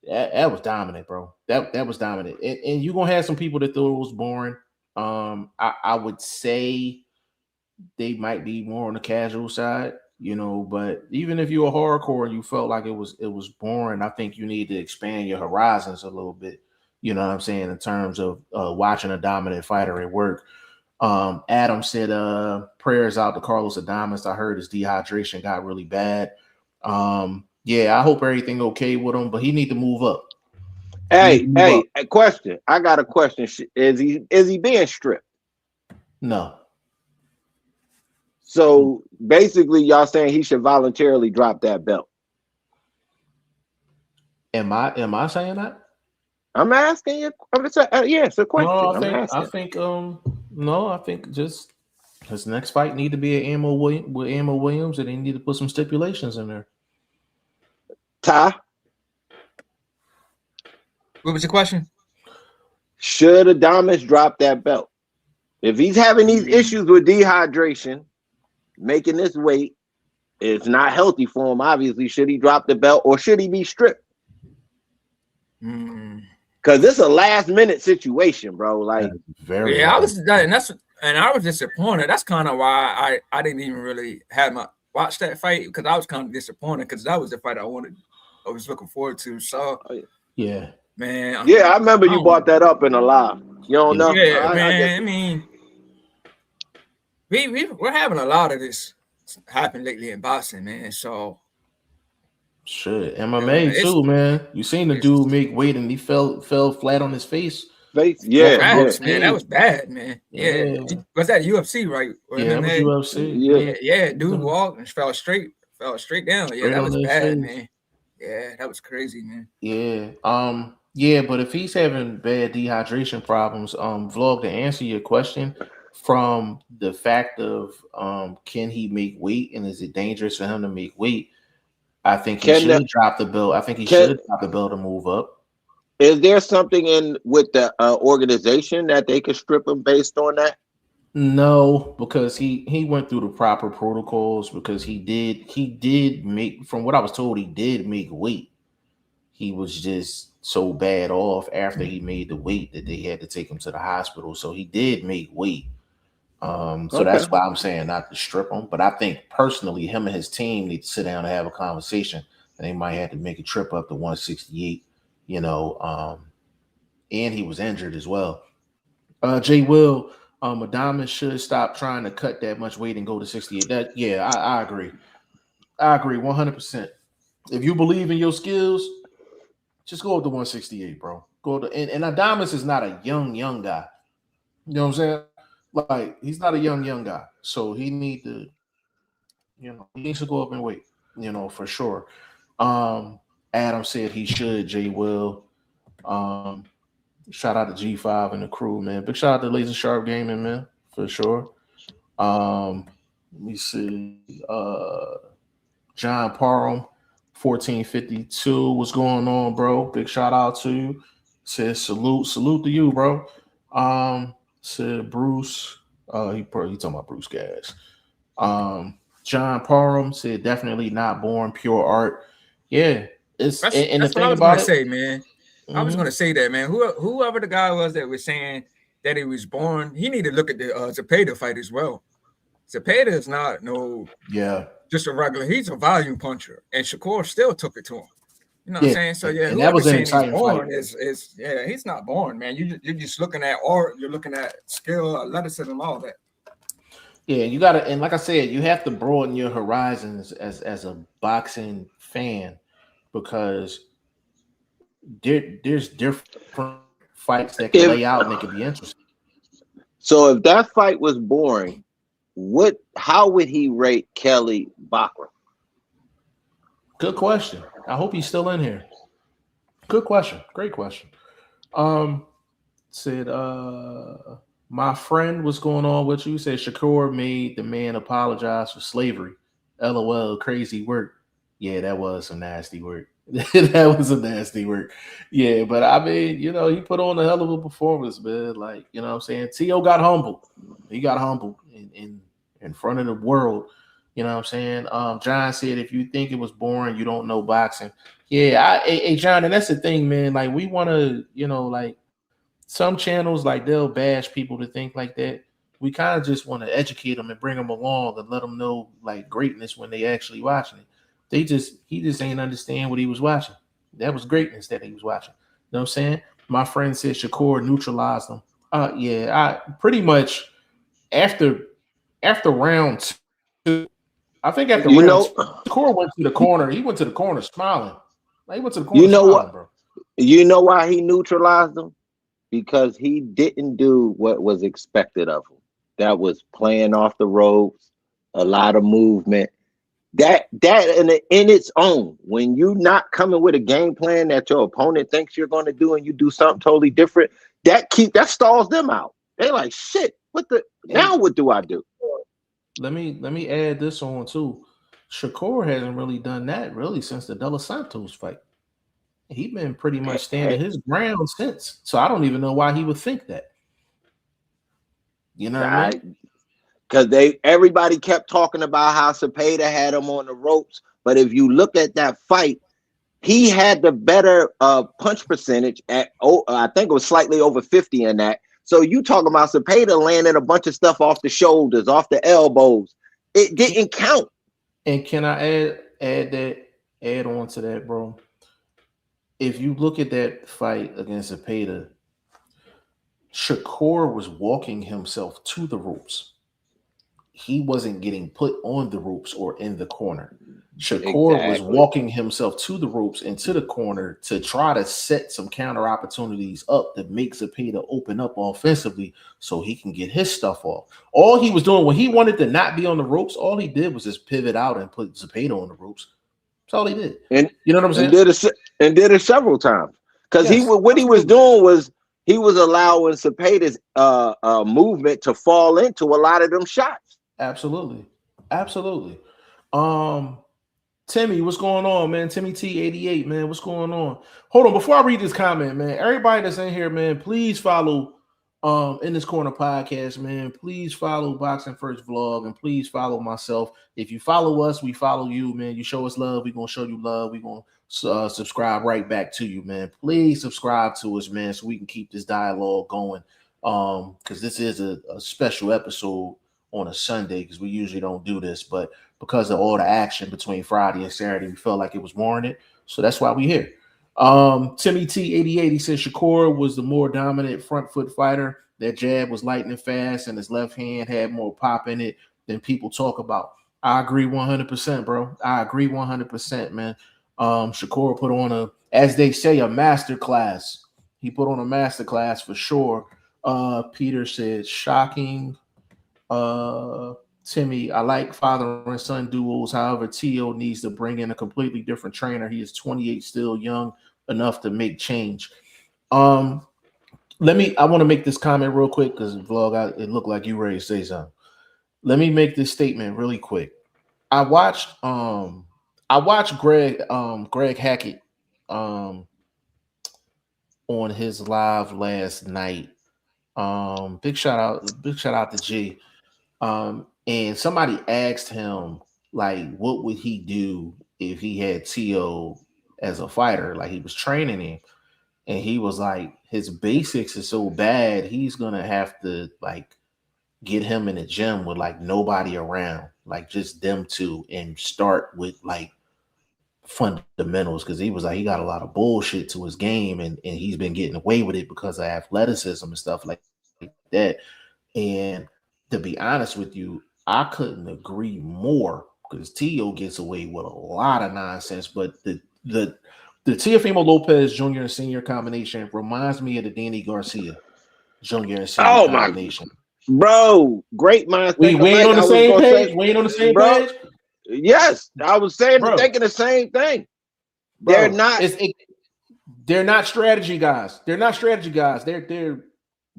That was dominant, bro. That was dominant. And you're gonna have some people that thought it was boring. I would say they might be more on the casual side, but even if you're a hardcore and you felt like it was boring, I think you need to expand your horizons a little bit. You know what I'm saying, in terms of watching a dominant fighter at work. Adam said prayers out to Carlos Adames. I heard his dehydration got really bad. Yeah, I hope everything okay with him, but he need to move up. A question. I got a question. Is he being stripped? No. So basically, y'all saying he should voluntarily drop that belt? Am I saying that? I'm asking you. Yeah, it's a question. No, I think just his next fight need to be an Ammo Williams, and they need to put some stipulations in there. Ty, what was your question? Should Adames drop that belt if he's having these issues with dehydration? Making this weight is not healthy for him. Obviously, should he drop the belt or should he be stripped? Because this is a last minute situation, bro. Like, I was disappointed. That's kind of why I didn't even really watch that fight, because I was kind of disappointed because that was the fight I was looking forward to. So yeah, man. I remember you brought that up in a live. You don't know? Yeah, man. I mean, we're having a lot of this happen lately in boxing, man. So shit, MMA too, man. You seen the dude make weight and he fell flat on his face. Man, that was bad, man. Yeah. Was that UFC, right? Yeah, that was UFC. Yeah. Dude walked and fell straight down. Yeah, that was bad, man. Yeah, that was crazy, man. Yeah. Yeah, but if he's having bad dehydration problems, Vlog, to answer your question, from the fact of can he make weight and is it dangerous for him to make weight, I think he should drop the belt. I think he should drop the belt to move up. Is there something in with the organization that they could strip him based on that? No, because he went through the proper protocols, because he did make, from what I was told, he did make weight. He was just so bad off after he made the weight that they had to take him to the hospital. So he did make weight. So that's why I'm saying not to strip him. But I think personally, him and his team need to sit down and have a conversation, and they might have to make a trip up to 168. And he was injured as well. Jay Will, Adames should stop trying to cut that much weight and go to 68. I agree. I agree 100%. If you believe in your skills, just go up to 168, bro. And Adames is not a young guy. You know what I'm saying? Like, he's not a young guy. So he needs to go up in weight, for sure. Adam said he should, Jay Will. Shout out to G5 and the crew, man. Big shout out to Laser Sharp Gaming, man. for sure. Let me see. John Parham, 1452. What's going on, bro? Big shout out to you. Says salute to you, bro. Said Bruce. He talking about Bruce Gas. John Parham said definitely not born pure art. Yeah, it's and the That's what I thing was gonna about it. say, man. I was Mhm. gonna say that, man. Whoever the guy was that was saying that he was born, he need to look at the Zepeda fight as well. Zepeda is not no Yeah, just a regular. He's a volume puncher, and Shakur still took it to him. You know what I'm yeah, saying? So yeah, and that was whoever's an saying he's exciting fight. born is yeah, he's not born, man. You're just looking at art, you're looking at skill, athleticism, all that. Yeah, you gotta, and like I said, you have to broaden your horizons as a boxing fan because there's different fights that can If lay out and they can be interesting. so, if that fight was boring, how would he rate Kelly Bachman? Good question. I hope he's still in here. Good question. Great question. Um, said my friend, what's going on with you? Said Shakur made the man apologize for slavery. LOL, crazy work. Yeah, that was some nasty work. That was a nasty work. Yeah, but I mean, he put on a hell of a performance, man. Like, you know what I'm saying? T.O. got humble. He got humble in front of the world. You know what I'm saying? John said, if you think it was boring, you don't know boxing. Yeah, hey, John, and that's the thing, man. Like, we want to, like, some channels, like, they'll bash people to think like that. We kind of just want to educate them and bring them along and let them know, like, greatness when they actually watching it. He just ain't understand what he was watching. That was greatness that he was watching. You know what I'm saying? My friend said Shakur neutralized him. Yeah, I pretty much after round two, I think after You round know, two, Shakur went to the corner. He went to the corner smiling. Like, he went to the you corner know smiling, what? bro. You know why he neutralized him? Because he didn't do what was expected of him. That was playing off the ropes, a lot of movement. That in its own, when you're not coming with a game plan that your opponent thinks you're going to do, and you do something totally different, that stalls them out. They like, shit. And What do I do? let me add this on too. Shakur hasn't really done that really since the De Los Santos fight. He been pretty much standing his ground since. So I don't even know why he would think that. You know what I mean? Because everybody kept talking about how Cepeda had him on the ropes, but if you look at that fight, he had the better punch percentage I think it was slightly over 50 in that. So you talking about Cepeda landing a bunch of stuff off the shoulders, off the elbows. It didn't count. And can I add on to that, bro? If you look at that fight against Cepeda, Shakur was walking himself to the ropes. He wasn't getting put on the ropes or in the corner. Shakur was Exactly. walking himself to the ropes into the corner to try to set some counter opportunities up that makes Cepeda open up offensively so he can get his stuff off. All he was doing when he wanted to not be on the ropes, all he did was just pivot out and put Cepeda on the ropes. That's all he did. And You know what I'm and saying? did it several times. Because Yes, what he was absolutely. doing was he was allowing Cepeda's movement to fall into a lot of them shots. Absolutely. Absolutely. Um, Timmy, what's going on, man? Timmy T88, man. What's going on? Hold on, before I read this comment, man. Everybody that's in here, man, please follow in this corner podcast, man. Please follow Boxing First Vlog and please follow myself. If you follow us, we follow you, man. You show us love, we're gonna show you love. We're gonna subscribe right back to you, man. Please subscribe to us, man, so we can keep this dialogue going. Because this is a special episode on a Sunday because we usually don't do this, but because of all the action between Friday and Saturday, we felt like it was warranted. So that's why we're here. Timmy T88, he said Shakur was the more dominant front foot fighter. That jab was lightning fast, and his left hand had more pop in it than people talk about. I agree 100%, bro. I agree 100%, man. Shakur put on as they say, a master class. He put on a master class for sure. Peter said, shocking. Timmy, I like father and son duels. However, T.O. needs to bring in a completely different trainer. He is 28, still young enough to make change. Um, I want to make this comment real quick because vlog, it looked like you ready to say something. Let me make this statement really quick. I watched Greg Hackett on his live last night. Big shout out to G. And somebody asked him like what would he do if he had T.O. as a fighter, like he was training him. And he was like, his basics is so bad, he's gonna have to like get him in the gym with like nobody around, like just them two, and start with like fundamentals because he was like he got a lot of bullshit to his game, and he's been getting away with it because of athleticism and stuff like that. And to be honest with you, I couldn't agree more because T.O. gets away with a lot of nonsense, but the Teofimo Lopez Jr. and Senior combination reminds me of the Danny Garcia Jr. and Senior combination. Bro, great minds. We ain't on the same page. We ain't on the same page. Yes, I was saying thinking the same thing. Bro, they're not strategy guys. They're not strategy guys. They're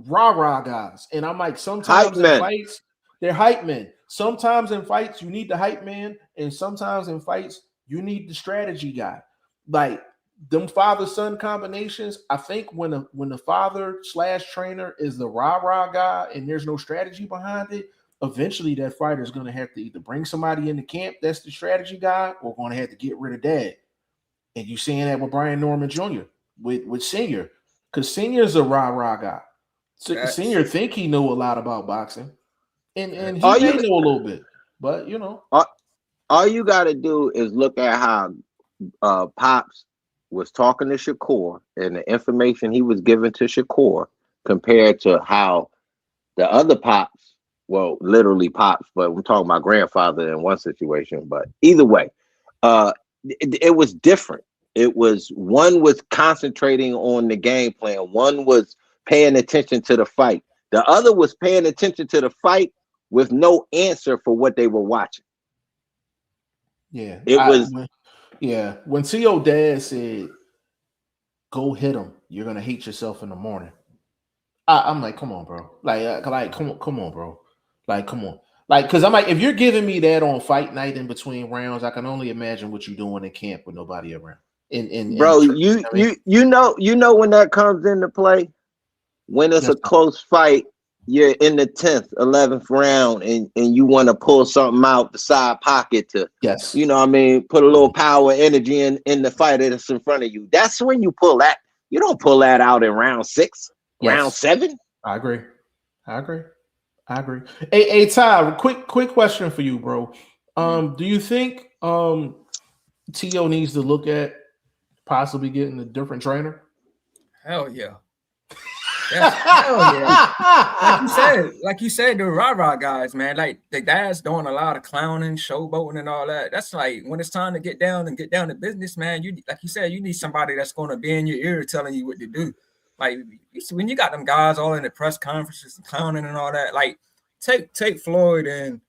rah-rah guys. And I'm like, sometimes in fights, they're hype men. Sometimes in fights, you need the hype man, and sometimes in fights, you need the strategy guy. Like them father-son combinations, I think when the father/trainer is the rah-rah guy and there's no strategy behind it, eventually that fighter is going to have to either bring somebody into camp that's the strategy guy or going to have to get rid of dad. And you seeing that with Brian Norman Jr. with Senior, because Senior's a rah-rah guy. So Senior think he know a lot about boxing, and he may know a little bit, but you know, all you got to do is look at how Pops was talking to Shakur and the information he was giving to Shakur compared to how the other Pops, well, literally Pops, but we're talking about grandfather in one situation. But either way, it was different. It was one was concentrating on the game plan. One was paying attention to the fight. The other was paying attention to the fight with no answer for what they were watching. Yeah, Yeah, when T.O. dad said, "Go hit him, you're gonna hate yourself in the morning," I'm like, "Come on, bro! Like come on, bro! Like, come on! Like, because I'm like, if you're giving me that on fight night in between rounds, I can only imagine what you're doing in camp with nobody around." Bro, you know when that comes into play, when it's a close fight, you're in the 10th, 11th round, and you want to pull something out the side pocket to, you know what I mean, put a little power, energy in the fighter that's in front of you. That's when you pull that. You don't pull that out in round 6, round 7. I agree. Hey, Ty, quick question for you, bro. Do you think T.O. needs to look at possibly getting a different trainer? Hell yeah. Hell yeah. Like you said, the rah-rah guys, man, like the guys doing a lot of clowning, showboating and all that. That's like when it's time to get down to business, man. You like you said, you need somebody that's going to be in your ear telling you what to do. Like when you got them guys all in the press conferences and clowning and all that, like take Floyd and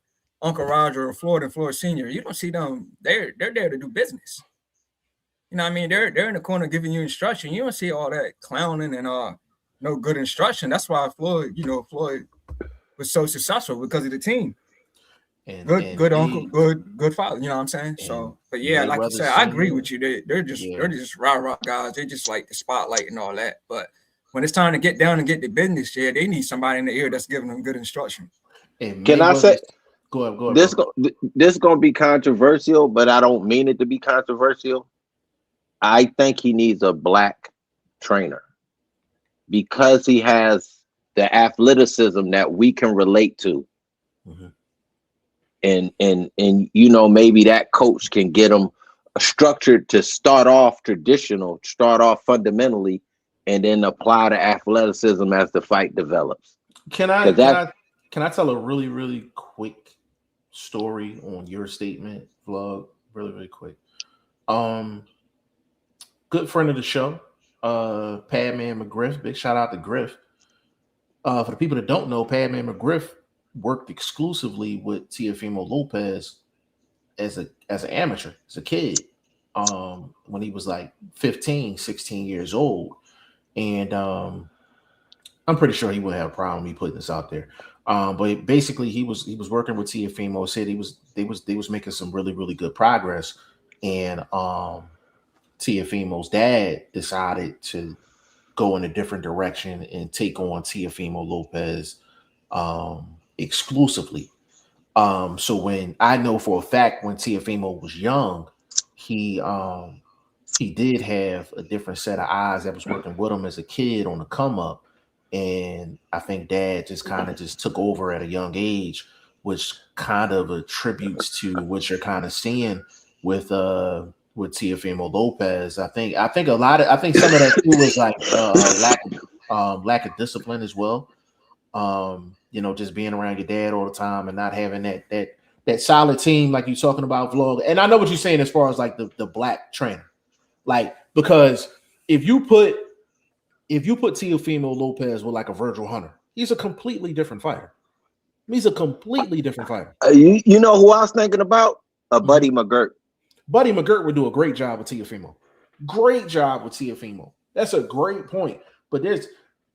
Uncle Roger or Floyd and Floyd Sr. You don't see them, they're there to do business. You know what I mean? They're in the corner giving you instruction. You don't see all that clowning and no good instruction. That's why Floyd was so successful because of the team. And good uncle, good father. You know what I'm saying? So, but yeah, like you said, I agree with you. They're just rah-rah guys. They just like the spotlight and all that. But when it's time to get down and get the business, yeah, they need somebody in the ear that's giving them good instruction. Can I say? Go ahead. This gonna be controversial, but I don't mean it to be controversial. I think he needs a black trainer because he has the athleticism that we can relate to. Mm-hmm. And you know, maybe that coach can get him structured to start off traditional, start off fundamentally, and then apply the athleticism as the fight develops. Can I tell a really, really quick story on your statement, vlog? Really, really quick. Good friend of the show, Padman McGriff. Big shout out to Griff. For the people that don't know, Padman McGriff worked exclusively with Teofimo Lopez as an amateur, as a kid, when he was like 15, 16 years old. And I'm pretty sure he wouldn't have a problem me putting this out there. But basically, he was working with Teofimo. Said they was making some really really good progress, and Teofimo's dad decided to go in a different direction and take on Teofimo Lopez exclusively. So when I know for a fact when Teofimo was young, he he did have a different set of eyes that was working with him as a kid on the come up. And I think dad just kind of just took over at a young age, which kind of attributes to what you're kind of seeing with Teofimo Lopez. I think I think some of that too is like lack of discipline as well. Just being around your dad all the time and not having that solid team like you're talking about, Vlog. And I know what you're saying as far as like the black trainer. Like, because if you put Teofimo Lopez with like a Virgil Hunter, he's a completely different fighter. He's a completely different fighter. You know who I was thinking about? Buddy McGirt. Buddy McGirt would do a great job with Teofimo. Great job with Teofimo. That's a great point. But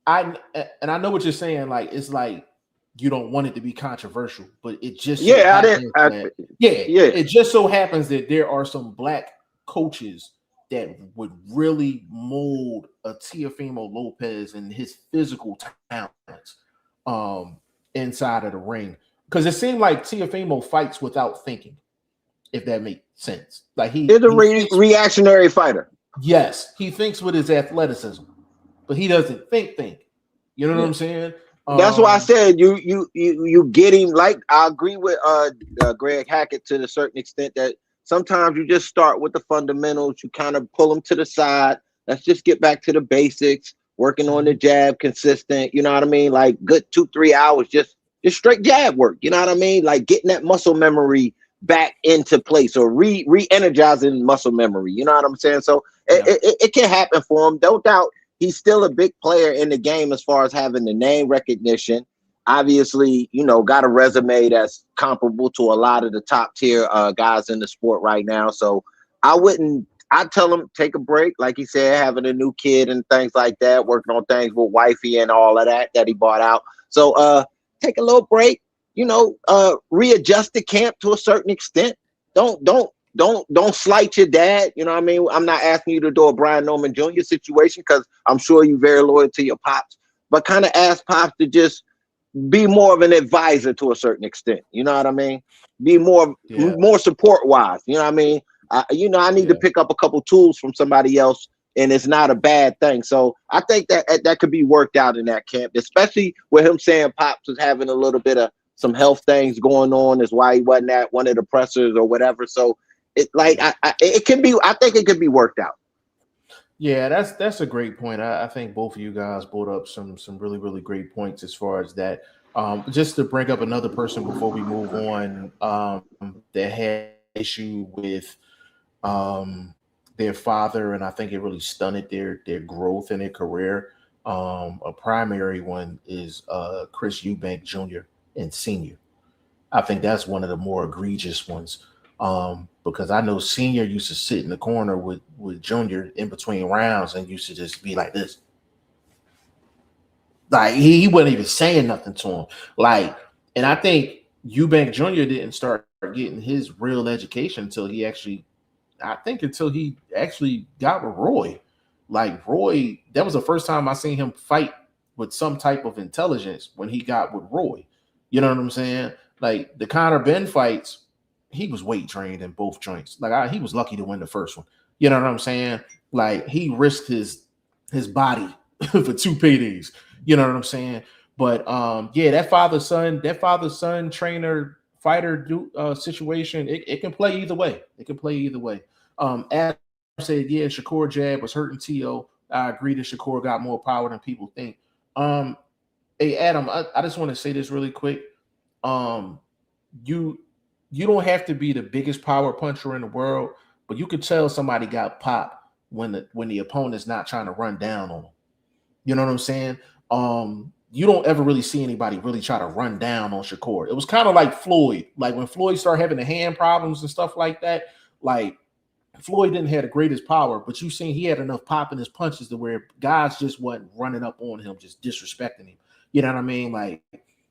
I know what you're saying. Like, it's like you don't want it to be controversial, but it just it just so happens that there are some black coaches that would really mold a Teofimo Lopez and his physical talents inside of the ring. Because it seemed like Teofimo fights without thinking, if that makes sense. Like he's a reactionary fighter. Yes, he thinks with his athleticism, but he doesn't think. You know what I'm saying? That's why I said you getting, like, I agree with Greg Hackett to a certain extent that sometimes you just start with the fundamentals. You kind of pull them to the side. Let's just get back to the basics, working on the jab consistent. You know what I mean? Like good 2-3 hours, just straight jab work. You know what I mean? Like getting that muscle memory back into place or re-energizing muscle memory. You know what I'm saying? So it can happen for him. No doubt he's still a big player in the game as far as having the name recognition. Obviously, got a resume that's comparable to a lot of the top tier guys in the sport right now. So I'd tell him take a break, like he said, having a new kid and things like that, working on things with wifey and all of that he bought out. So take a little break, readjust the camp to a certain extent. Don't slight your dad. You know what I mean? I'm not asking you to do a Brian Norman Jr. situation because I'm sure you're very loyal to your pops, but kind of ask pops to just be more of an advisor to a certain extent. You know what I mean? Be more support wise. You know what I mean? I need to pick up a couple tools from somebody else, and it's not a bad thing. So I think that could be worked out in that camp, especially with him saying pops was having a little bit of some health things going on, is why he wasn't at one of the pressers or whatever. So it can be. I think it could be worked out. Yeah, that's a great point. I think both of you guys brought up some really, really great points as far as that. Just to bring up another person before we move on, that had issue with their father, and I think it really stunted their growth in their career. A primary one is Chris Eubank Jr. and Sr. I think that's one of the more egregious ones. Because I know Senior used to sit in the corner with Junior in between rounds and used to just be like this. Like he wasn't even saying nothing to him. Like, and I think Eubank Jr. didn't start getting his real education until he actually got with Roy. Like Roy, that was the first time I seen him fight with some type of intelligence when he got with Roy. You know what I'm saying? Like the Conor Ben fights, he was weight trained in both joints. Like he was lucky to win the first one. You know what I'm saying? Like he risked his body for 2 paydays. You know what I'm saying? But that father-son trainer fighter situation, it can play either way. It can play either way. Adam said, Shakur jab was hurting T.O. I agree that Shakur got more power than people think. Hey Adam, I just want to say this really quick. You don't have to be the biggest power puncher in the world, but you could tell somebody got popped when the opponent's not trying to run down on them. You know what I'm saying? You don't ever really see anybody really try to run down on Shakur. It was kind of like Floyd. Like when Floyd started having the hand problems and stuff like that, like Floyd didn't have the greatest power, but you seen he had enough pop in his punches to where guys just wasn't running up on him, just disrespecting him. You know what I mean? Like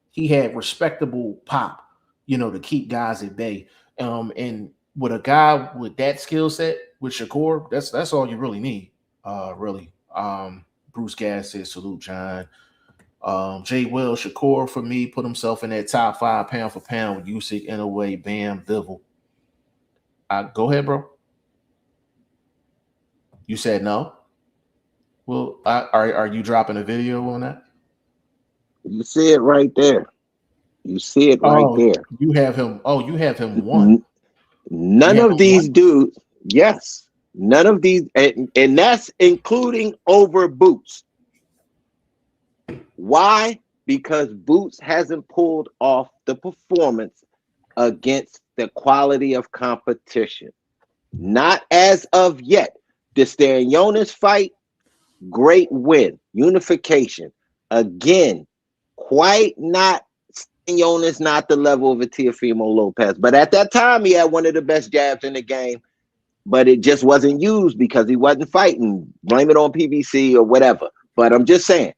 he had respectable pop, to keep guys at bay. And with a guy with that skill set, with Shakur, that's all you really need. Really. Bruce Gas says salute, John. Jay Will, Shakur for me put himself in that top 5 pound for pound with Usyk, Inoue, Bam, Bivol. Go ahead, bro. You said no. Well, are you dropping a video on that? You see it right there. You see it right there. You have him. Oh, you have him one. None of these dudes. Yes, none of these, and that's including over Boots. Why? Because Boots hasn't pulled off the performance against the quality of competition. Not as of yet. The Stanionis fight, great win. Unification. Again, quite not. Stanionis not the level of a Teofimo Lopez. But at that time, he had one of the best jabs in the game. But it just wasn't used because he wasn't fighting. Blame it on PBC or whatever. But I'm just saying,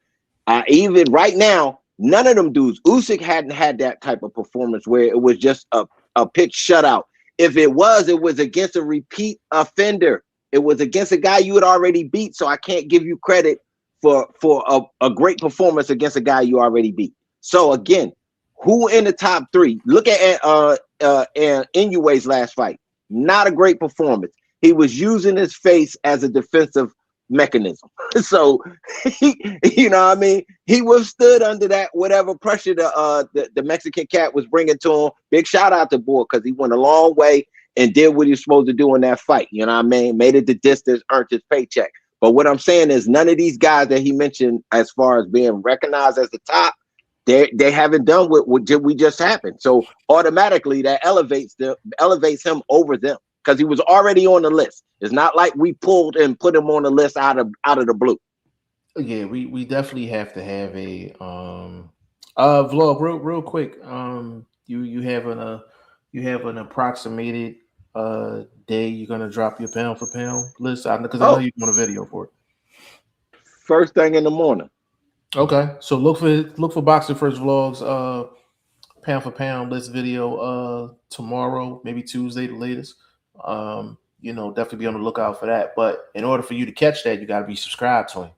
even right now, none of them dudes, Usyk hadn't had that type of performance where it was just a pitch shutout. If it was against a repeat offender. It was against a guy you had already beat, so I can't give you credit for a great performance against a guy you already beat. So again, who in the top 3? Look at Inoue's last fight. Not a great performance. He was using his face as a defensive mechanism. So you know what I mean? He withstood under that whatever pressure the Mexican cat was bringing to him. Big shout out to Boy because he went a long way and did what he was supposed to do in that fight. You know what I mean? Made it the distance, earned his paycheck. But what I'm saying is none of these guys that he mentioned as far as being recognized as the top, they haven't done what we just happened. So automatically that elevates him over them because he was already on the list. It's not like we pulled and put him on the list out of the blue. Yeah, we definitely have to have a vlog real quick. You have an approximated day you're gonna drop your pound for pound list because I know you want a video for it. First thing in the morning. Okay, so look for Boxing First Vlogs pound for pound list video tomorrow, maybe Tuesday the latest. Definitely be on the lookout for that. But in order for you to catch that, you got to be subscribed to him.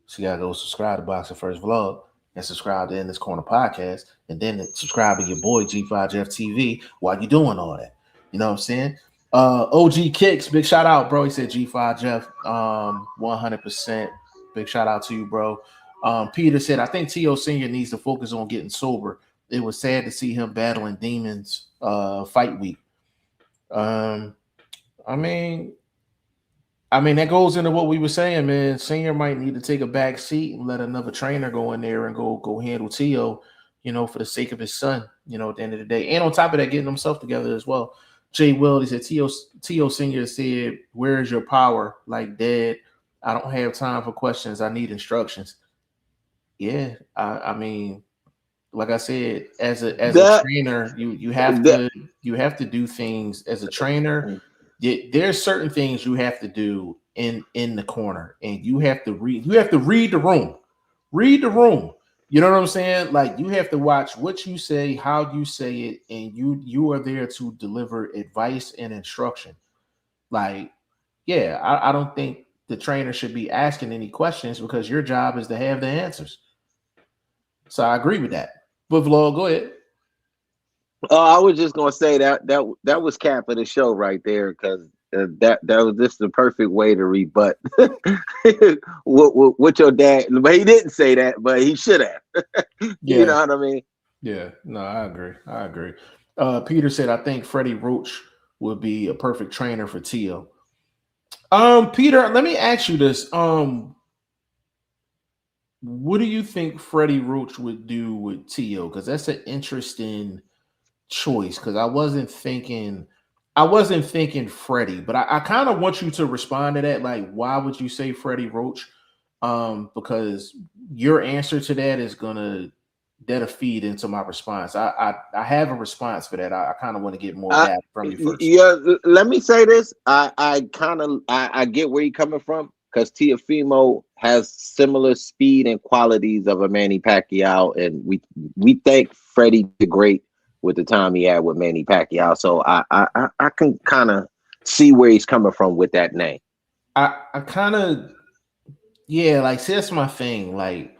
So you got to go subscribe to Boxing First Vlog and subscribe to In This Corner Podcast, and then subscribe to your boy G5 Jeff TV while you're doing all that. You know what I'm saying? OG Kicks, big shout out, bro. He said G5 Jeff, 100%. Big shout out to you, bro. Peter said, I think T.O. Sr. needs to focus on getting sober. It was sad to see him battling demons fight week. I mean, that goes into what we were saying, man. Senior might need to take a back seat and let another trainer go in there and go handle T.O., for the sake of his son, at the end of the day. And on top of that, getting himself together as well. Jay Will, he said, T.O. Senior said, where is your power? Like, Dad, I don't have time for questions. I need instructions. Yeah, I mean, like I said, as a trainer, you have to do things as a trainer. There's certain things you have to do in the corner, and you have to read the room. Read the room. You know what I'm saying? Like, you have to watch what you say, how you say it, and you are there to deliver advice and instruction. Like, yeah, I don't think the trainer should be asking any questions because your job is to have the answers. So I agree with that. But Vlog, go ahead. I was just gonna say that was cap of the show right there because that was just the perfect way to rebut what your dad. But he didn't say that, but he should have. Yeah. You know what I mean? Yeah. No, I agree. Peter said, I think Freddie Roach would be a perfect trainer for Tio. Peter, let me ask you this. What do you think Freddie Roach would do with Tio? Because that's an interesting choice. Because I wasn't thinking Freddie, but I kind of want you to respond to that. Like, why would you say Freddie Roach? Because your answer to that is gonna that'll feed into my response. I have a response for that. I kind of want to get more data from you first. Yeah, let me say this. I get where you're coming from because Teofimo has similar speed and qualities of a Manny Pacquiao, and we think Freddie did great with the time he had with Manny Pacquiao. So I can kind of see where he's coming from with that name. I kind of like see, that's my thing. Like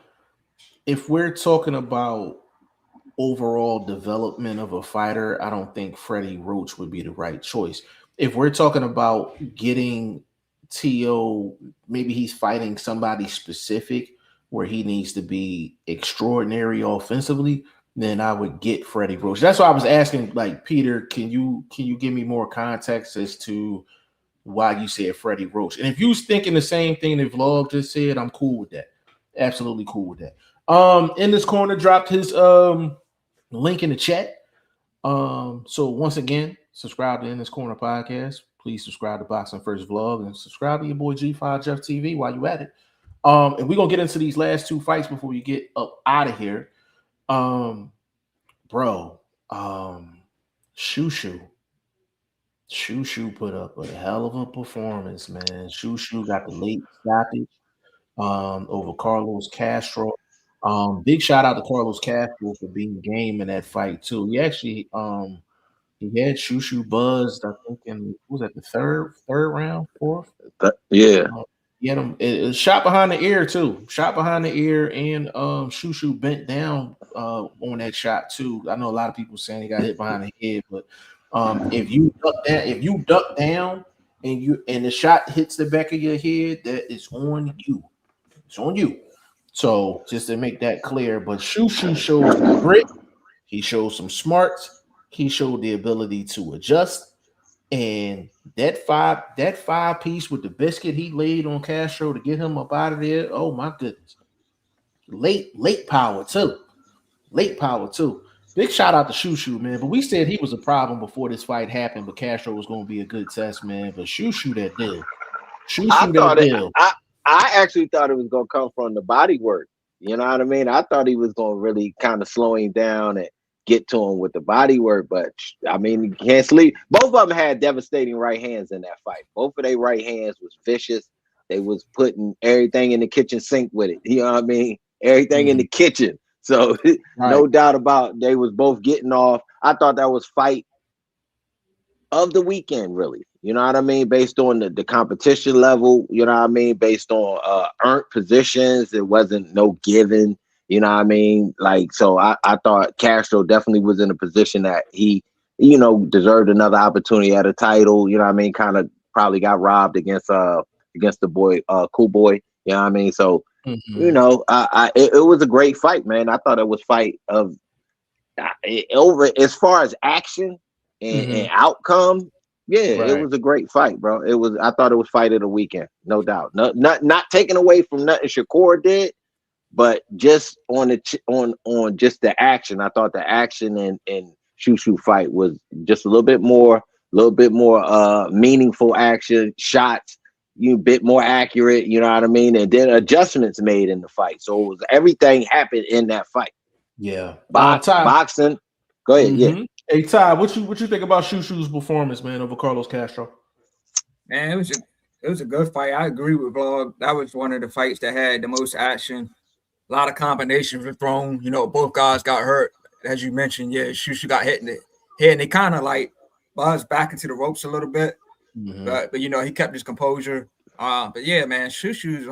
if we're talking about overall development of a fighter, I don't think Freddie Roach would be the right choice. If we're talking about getting T.O., maybe he's fighting somebody specific where he needs to be extraordinary offensively, then I would get Freddie Roach. That's why I was asking, like, Peter, can you give me more context as to why you said Freddie Roach? And if you was thinking the same thing that Vlog just said, I'm cool with that. Absolutely cool with that. In this corner dropped his link in the chat. So once again, subscribe to In This Corner podcast. Please subscribe to Boxing First Vlog and subscribe to your boy G5 Jeff TV while you at it. And we're gonna get into these last two fights before we get up out of here. Shushu put up a hell of a performance, man. Shushu got the late stoppage over Carlos Castro. Big shout out to Carlos Castro for being game in that fight too. He actually he had Shushu buzzed, I think, in was that the third round, fourth? Yeah. He had him it shot behind the ear too. Shot behind the ear, and Shushu bent down on that shot too. I know a lot of people saying he got hit behind the head, but if you duck down and the shot hits the back of your head, that is on you. It's on you. So just to make that clear, but Shushu showed some grit, he showed some smarts, he showed the ability to adjust, and that five piece with the biscuit he laid on Castro to get him up out of there. Oh my goodness, late power too, Big shout out to Shushu, man. But we said he was a problem before this fight happened, but Castro was going to be a good test, man. But Shushu that deal, I actually thought it was going to come from the body work. You know what I mean? I thought he was going to really kind of slow him down and get to him with the body work. But, I mean, you can't sleep. Both of them had devastating right hands in that fight. Both of their right hands was vicious. They was putting everything in the kitchen sink with it. You know what I mean? Everything in the kitchen. So, no doubt about they was both getting off. I thought that was fight of the weekend, really. You know what I mean? Based on the competition level, you know what I mean? Based on earned positions, it wasn't no given, you know what I mean? Like, so I thought Castro definitely was in a position that he, you know, deserved another opportunity at a title, you know what I mean? Kind of probably got robbed against the boy, Cool Boy, you know what I mean? So, you know, it was a great fight, man. I thought it was fight of over as far as action and outcome. Yeah, it was a great fight, bro. I thought it was fight of the weekend, no doubt. Not taken away from nothing Shakur did, but just on just the action. I thought the action and Shushu fight was just a little bit more meaningful action, shots, bit more accurate, you know what I mean? And then adjustments made in the fight. So it was everything happened in that fight. Yeah. Boxing. Go ahead, yeah. Hey Ty, what you think about Shushu's performance, man, over Carlos Castro? Man, it was a good fight. I agree with Vlog. That was one of the fights that had the most action. A lot of combinations were thrown. You know, both guys got hurt, as you mentioned. Yeah, Shushu got hit in the head, and they kind of like buzzed back into the ropes a little bit. But you know, he kept his composure. But yeah, man, Shushu's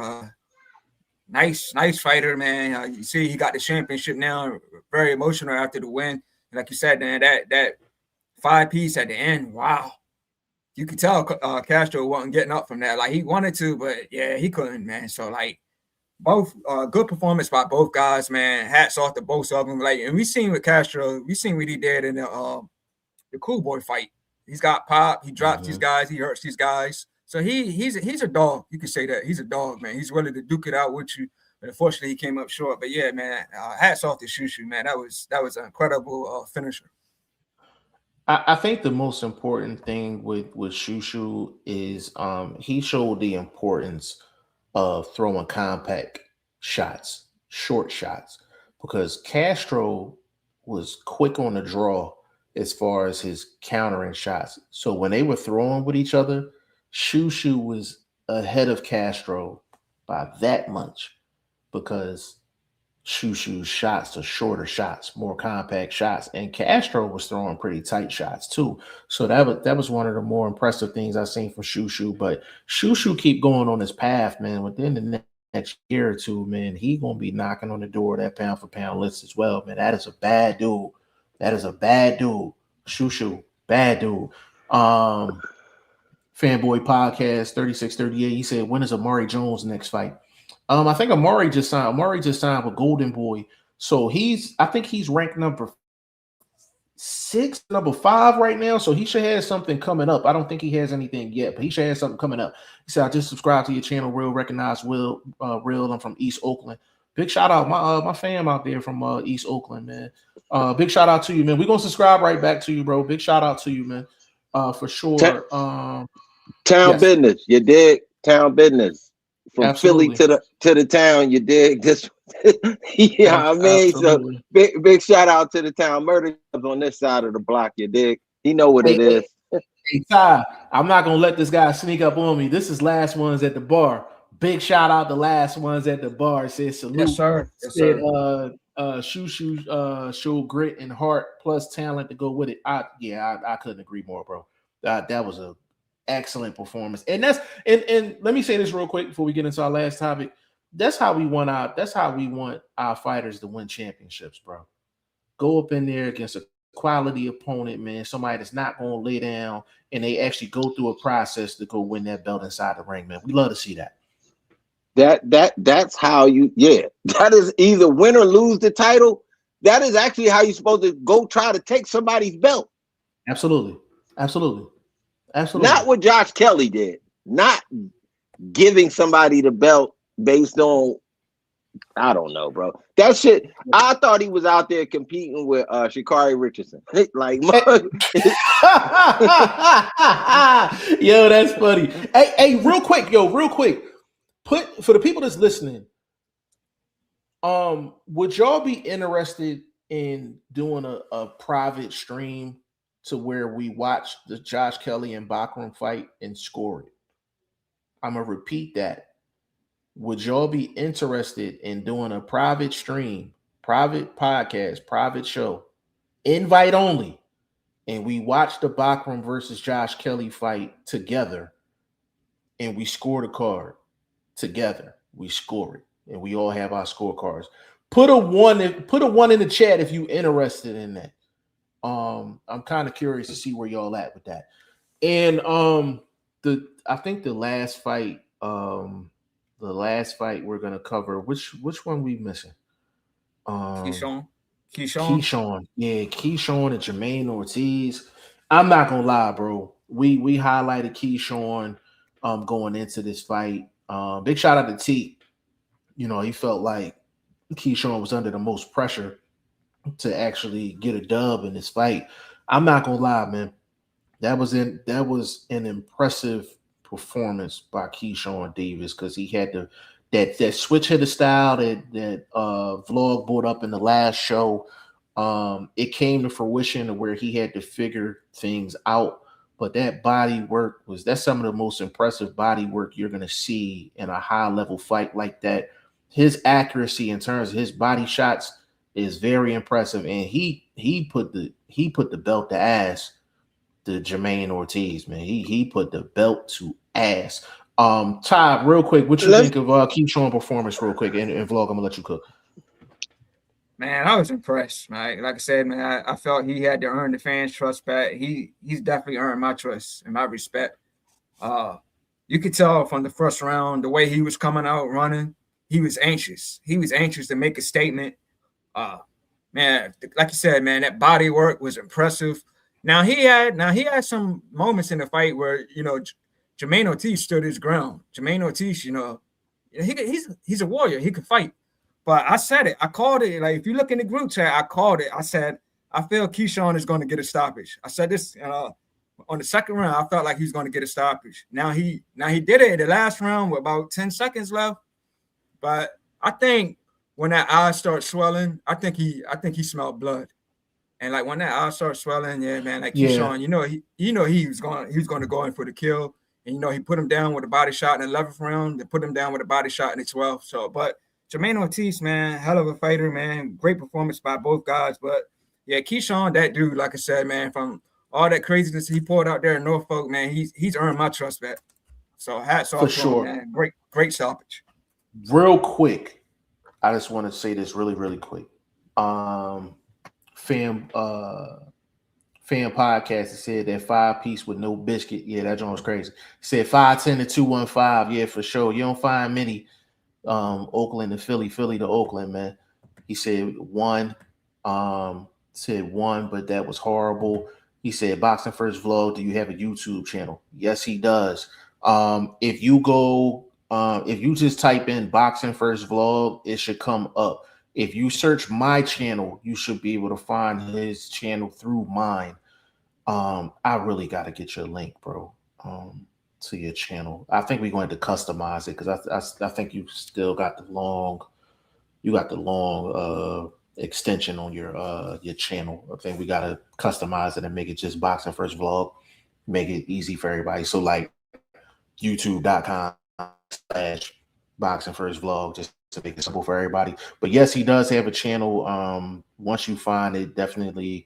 nice fighter, man. You see, he got the championship now. Very emotional after the win. Like you said, man, that 5-piece at the end, wow. You could tell Castro wasn't getting up from that. Like, he wanted to, but, yeah, he couldn't, man. So, like, both good performance by both guys, man. Hats off to both of them. Like, and we seen with Castro, we seen what he did in the Cool Boy fight. He's got pop. He drops these guys. He hurts these guys. So he's a dog. You could say that. He's a dog, man. He's willing to duke it out with you. But unfortunately, he came up short. But yeah, man, hats off to Shushu, man. That was an incredible finisher. I think the most important thing with Shushu is he showed the importance of throwing compact shots, short shots. because Castro was quick on the draw as far as his countering shots. So when they were throwing with each other, Shushu was ahead of Castro by that much because Shushu's shots are shorter shots, more compact shots, and Castro was throwing pretty tight shots too. So that was one of the more impressive things I've seen from Shushu. But Shushu keep going on his path, man. Within the next year or two, man, he gonna be knocking on the door of that pound for pound list as well, man. That is a bad dude. That is a bad dude. Shushu, bad dude. Fanboy Podcast 3638. He said, when is Amari Jones' next fight? I think Amari just signed with Golden Boy. So I think he's ranked number 6, number 5 right now. So he should have something coming up. I don't think he has anything yet, but he should have something coming up. He said, I just subscribed to your channel, Real Recognize Real. I'm from East Oakland. Big shout out, my fam out there from East Oakland, man. Big shout out to you, man. We're gonna subscribe right back to you, bro. Big shout out to you, man. For sure. Town business, you dig? Town business. From Absolutely. Philly to the town, you dig? This, yeah, I mean, absolutely. So big shout out to the town murder on this side of the block, you dig? He know what it is. Hey, Ty, I'm not gonna let this guy sneak up on me. This is Last Ones at the Bar. Big shout out to Last Ones at the Bar. Said salute. Yes, sir. Yes, sir. Shushu show grit and heart plus talent to go with it. I couldn't agree more, bro. That was a excellent performance. And and let me say this real quick before we get into our last topic. That's how we want our fighters to win championships, bro. Go up in there against a quality opponent, man. Somebody that's not going to lay down, and they actually go through a process to go win that belt inside the ring, man. We love to see that. That's how that is either win or lose the title. That is actually how you're supposed to go try to take somebody's belt. Absolutely. Not what Josh Kelly did. Not giving somebody the belt based on, I don't know, bro. That shit, I thought he was out there competing with Shakari Richardson. Like, yo, that's funny. Hey, real quick. For the people that's listening, would y'all be interested in doing a private stream to where we watch the Josh Kelly and Bakram fight and score it? I'm gonna repeat that. Would y'all be interested in doing a private stream, private podcast, private show, invite only, and we watch the Bakram versus Josh Kelly fight together, and we score the card together? We score it, and we all have our scorecards. Put a 1 in the chat if you're interested in that. I'm kind of curious to see where y'all at with that. And I think the last fight we're gonna cover, which one we missing? Keyshawn. Yeah, Keyshawn and Jermaine Ortiz. I'm not gonna lie, bro. We highlighted Keyshawn going into this fight. Big shout out to T. You know, he felt like Keyshawn was under the most pressure to actually get a dub in this fight. I'm not gonna lie, man. That was an impressive performance by Keyshawn Davis because he had that switch hitter style that Vlog brought up in the last show. It came to fruition to where he had to figure things out. But that body work that's some of the most impressive body work you're gonna see in a high level fight like that. His accuracy in terms of his body shots is very impressive, and he put the belt to ass to Jermaine Ortiz, man. He put the belt to ass. Todd, real quick, what you think of Keyshawn performance, real quick, and Vlog, I'm gonna let you cook. Man, I was impressed, man. Like I said, man, I felt he had to earn the fans' trust back. He's definitely earned my trust and my respect. You could tell from the first round, the way he was coming out running, he was anxious. He was anxious to make a statement. Man, like you said, man, that body work was impressive. Now he had some moments in the fight where, you know, Jermaine Ortiz stood his ground. Jermaine Ortiz, you know, he's a warrior. He could fight. But I said it. I called it. Like, if you look in the group chat, I called it. I said, I feel Keyshawn is going to get a stoppage. I said this on the second round. I felt like he was going to get a stoppage. Now he did it in the last round with about 10 seconds left. But I think when that eye starts swelling, I think he smelled blood. And like when that eye starts swelling, yeah, man, like Yeah, Keyshawn, he was going to go in for the kill. And he put him down with a body shot in the 11th round. They put him down with a body shot in the 12th. So, but Jermaine Ortiz, man, hell of a fighter, man. Great performance by both guys. But yeah, Keyshawn, that dude, like I said, man, from all that craziness he poured out there in Norfolk, man, he's earned my trust back. So hats for off to him, sure. man. Great stoppage. Real quick, I just want to say this really, really quick. Fam fan podcast that said that 5-piece with no biscuit. Yeah, that joint was crazy. He said 5'10" to 215. Yeah, for sure. You don't find many Oakland to Philly to Oakland, man. He said one, but that was horrible. He said, Boxing First Vlog, do you have a YouTube channel? Yes, he does. If you just type in Boxing First Vlog, it should come up. If you search my channel, you should be able to find his channel through mine. I really got to get your link, bro, to your channel. I think we're going to customize it because I think you still got the long extension on your channel. I think we got to customize it and make it just Boxing First Vlog, make it easy for everybody. So like youtube.com/Boxing First Vlog, just to make it simple for everybody. But yes, he does have a channel. Once you find it, definitely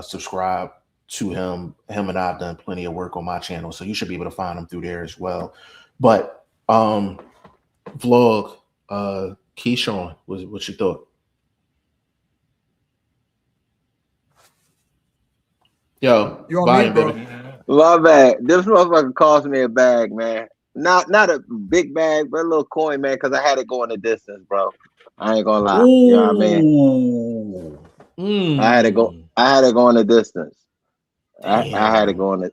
subscribe to him. Him and I have done plenty of work on my channel, so you should be able to find him through there as well. But vlog, Keyshawn, what you thought? Yo, You on volume, me, bro? baby. My bad. This motherfucker cost me a bag, man. Not a big bag, but a little coin, man, because I had it going the distance, bro. I ain't gonna lie. You know what I mean? I had it going the distance. I had it going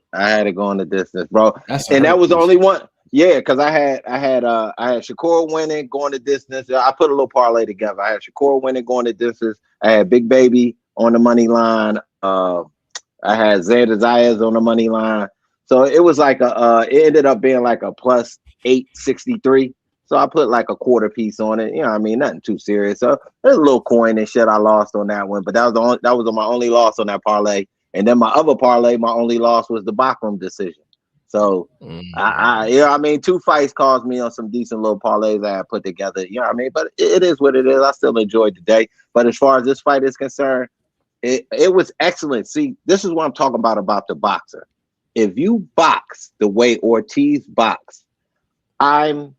the distance, bro. And that was the only one. Yeah, because I had Shakur winning going the distance. I put a little parlay together. I had Shakur winning going the distance. I had Big Baby on the money line. I had Xander Zayas on the money line. So it was like it ended up being like a plus 863. So I put like a quarter piece on it. You know what I mean? Nothing too serious. So there's a little coin and shit I lost on that one. But that was my only loss on that parlay. And then my other parlay, my only loss was the Bachram decision. So I mean, 2 fights caused me on some decent little parlays that I put together. You know what I mean? But it is what it is. I still enjoyed the day. But as far as this fight is concerned, it was excellent. See, this is what I'm talking about the boxer. If you box the way Ortiz boxed, I'm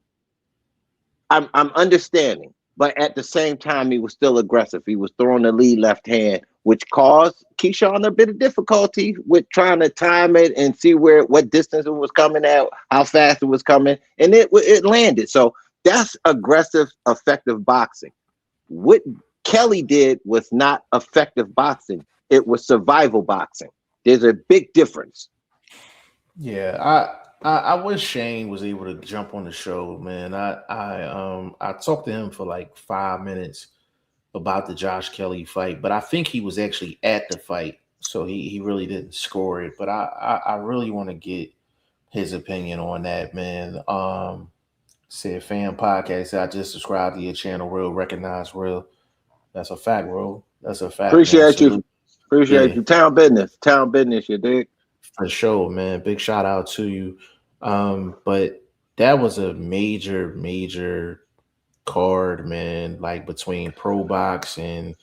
understanding, but at the same time, he was still aggressive. He was throwing the lead left hand, which caused Keyshawn a bit of difficulty with trying to time it and see what distance it was coming at, how fast it was coming, and it landed. So that's aggressive, effective boxing. What Kelly did was not effective boxing. It was survival boxing. There's a big difference. Yeah, I wish Shane was able to jump on the show, man. I talked to him for like 5 minutes about the Josh Kelly fight, but I think he was actually at the fight, so he really didn't score it. But I really want to get his opinion on that, man. Said fan podcast. I just subscribed to your channel, Real Recognize Real. That's a fact, bro. That's a fact. Appreciate you. Town business, you dig? For sure, man. Big shout out to you. But that was a major card, man. Like between Pro Box and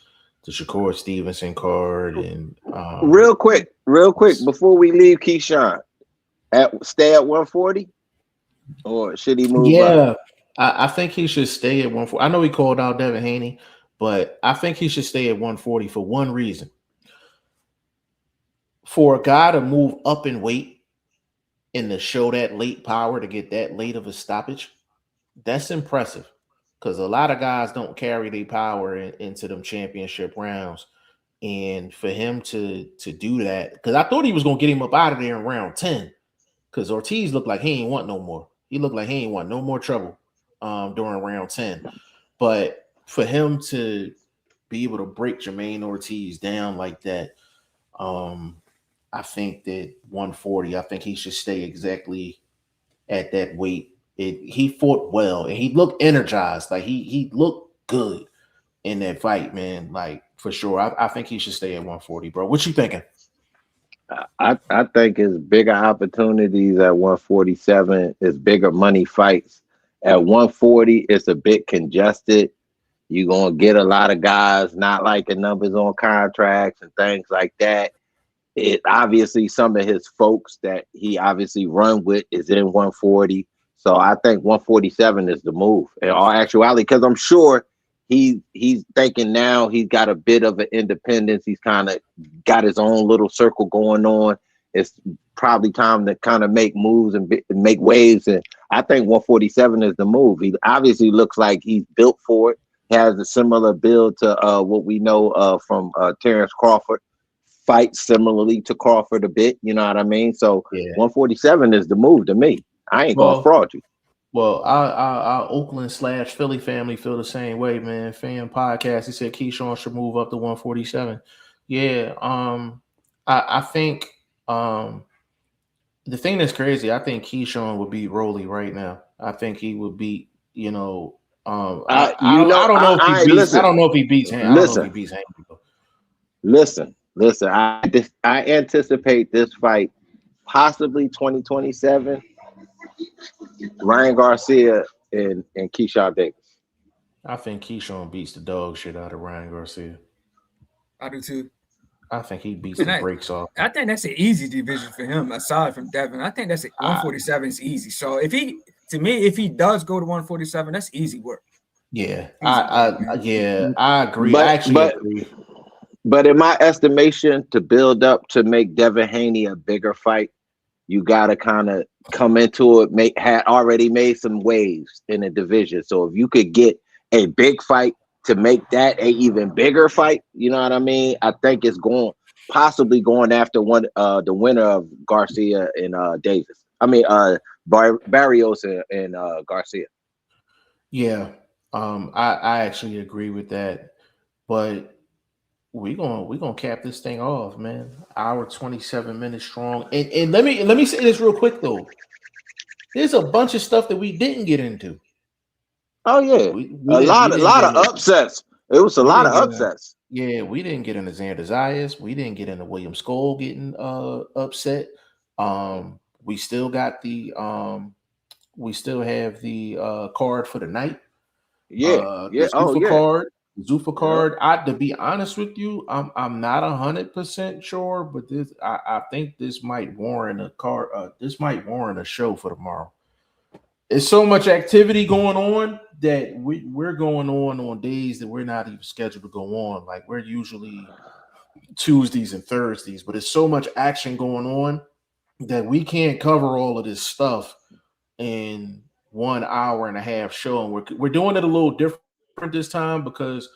the Shakur Stevenson card, and real quick, before we leave, Keyshawn, stay at 140, or should he move up? I think he should stay at 140. I know he called out Devin Haney, but I think he should stay at 140 for one reason. For a guy to move up in weight and to show that late power to get that late of a stoppage, that's impressive. Because a lot of guys don't carry their power into them championship rounds. And for him to do that, because I thought he was going to get him up out of there in round 10. Because Ortiz looked like he ain't want no more. He looked like he ain't want no more trouble during round 10. But for him to be able to break Jermaine Ortiz down like that, I think that 140, I think he should stay exactly at that weight. He fought well and he looked energized. Like he looked good. in that fight, man. Like for sure. I think he should stay at 140, bro. What you thinking? I think it's bigger opportunities at 147. It's bigger money fights. At 140, it's a bit congested. You're gonna get a lot of guys not liking numbers on contracts and things like that. It obviously some of his folks that he obviously run with is in 140. So I think 147 is the move in all actuality, because I'm sure he's thinking now he's got a bit of an independence. He's kind of got his own little circle going on. It's probably time to kind of make moves and make waves. And I think 147 is the move. He obviously looks like he's built for it. He has a similar build to what we know from Terrence Crawford. Fight similarly to Crawford a bit, you know what I mean? So 147 is the move to me. I ain't gonna fraud you. Well, our Oakland/Philly family feel the same way, man. Fan podcast, he said Keyshawn should move up to 147. Yeah, I think the thing that's crazy, I think Keyshawn would beat Rolly right now. I think he would beat, I don't know if he beats. I don't know if he beats him. I don't know if he beats him. Listen. I anticipate this fight possibly 2027. Ryan Garcia and Keyshawn Davis. I think Keyshawn beats the dog shit out of Ryan Garcia. I do too. I think he beats the brakes off. I think that's an easy division for him, aside from Devin. I think that's 147 is easy. So if he does go to 147, that's easy work. Yeah, I agree. I actually agree. But in my estimation, to build up to make Devin Haney a bigger fight, you got to kind of come into it, had already made some waves in the division. So if you could get a big fight to make that a even bigger fight, you know what I mean? I think it's possibly going after the winner of Garcia and Davis. I mean, Barrios and Garcia. Yeah, I actually agree with that, but we're gonna cap this thing off, man. Hour 27 minutes strong. And let me say this real quick though. There's a bunch of stuff that we didn't get into. Oh yeah, a lot of upsets. It was a lot of upsets. We didn't get into Xander Zayas. We didn't get into William Skoll getting upset. We still got the we still have the card for the night. Card. Zuffa card. To be honest with you, I'm not 100% sure, but I think this might warrant a card. This might warrant a show for tomorrow. There's so much activity going on that we're going on days that we're not even scheduled to go on. Like we're usually Tuesdays and Thursdays, but there's so much action going on that we can't cover all of this stuff in 1 hour and a half show. And we're doing it a little different this time because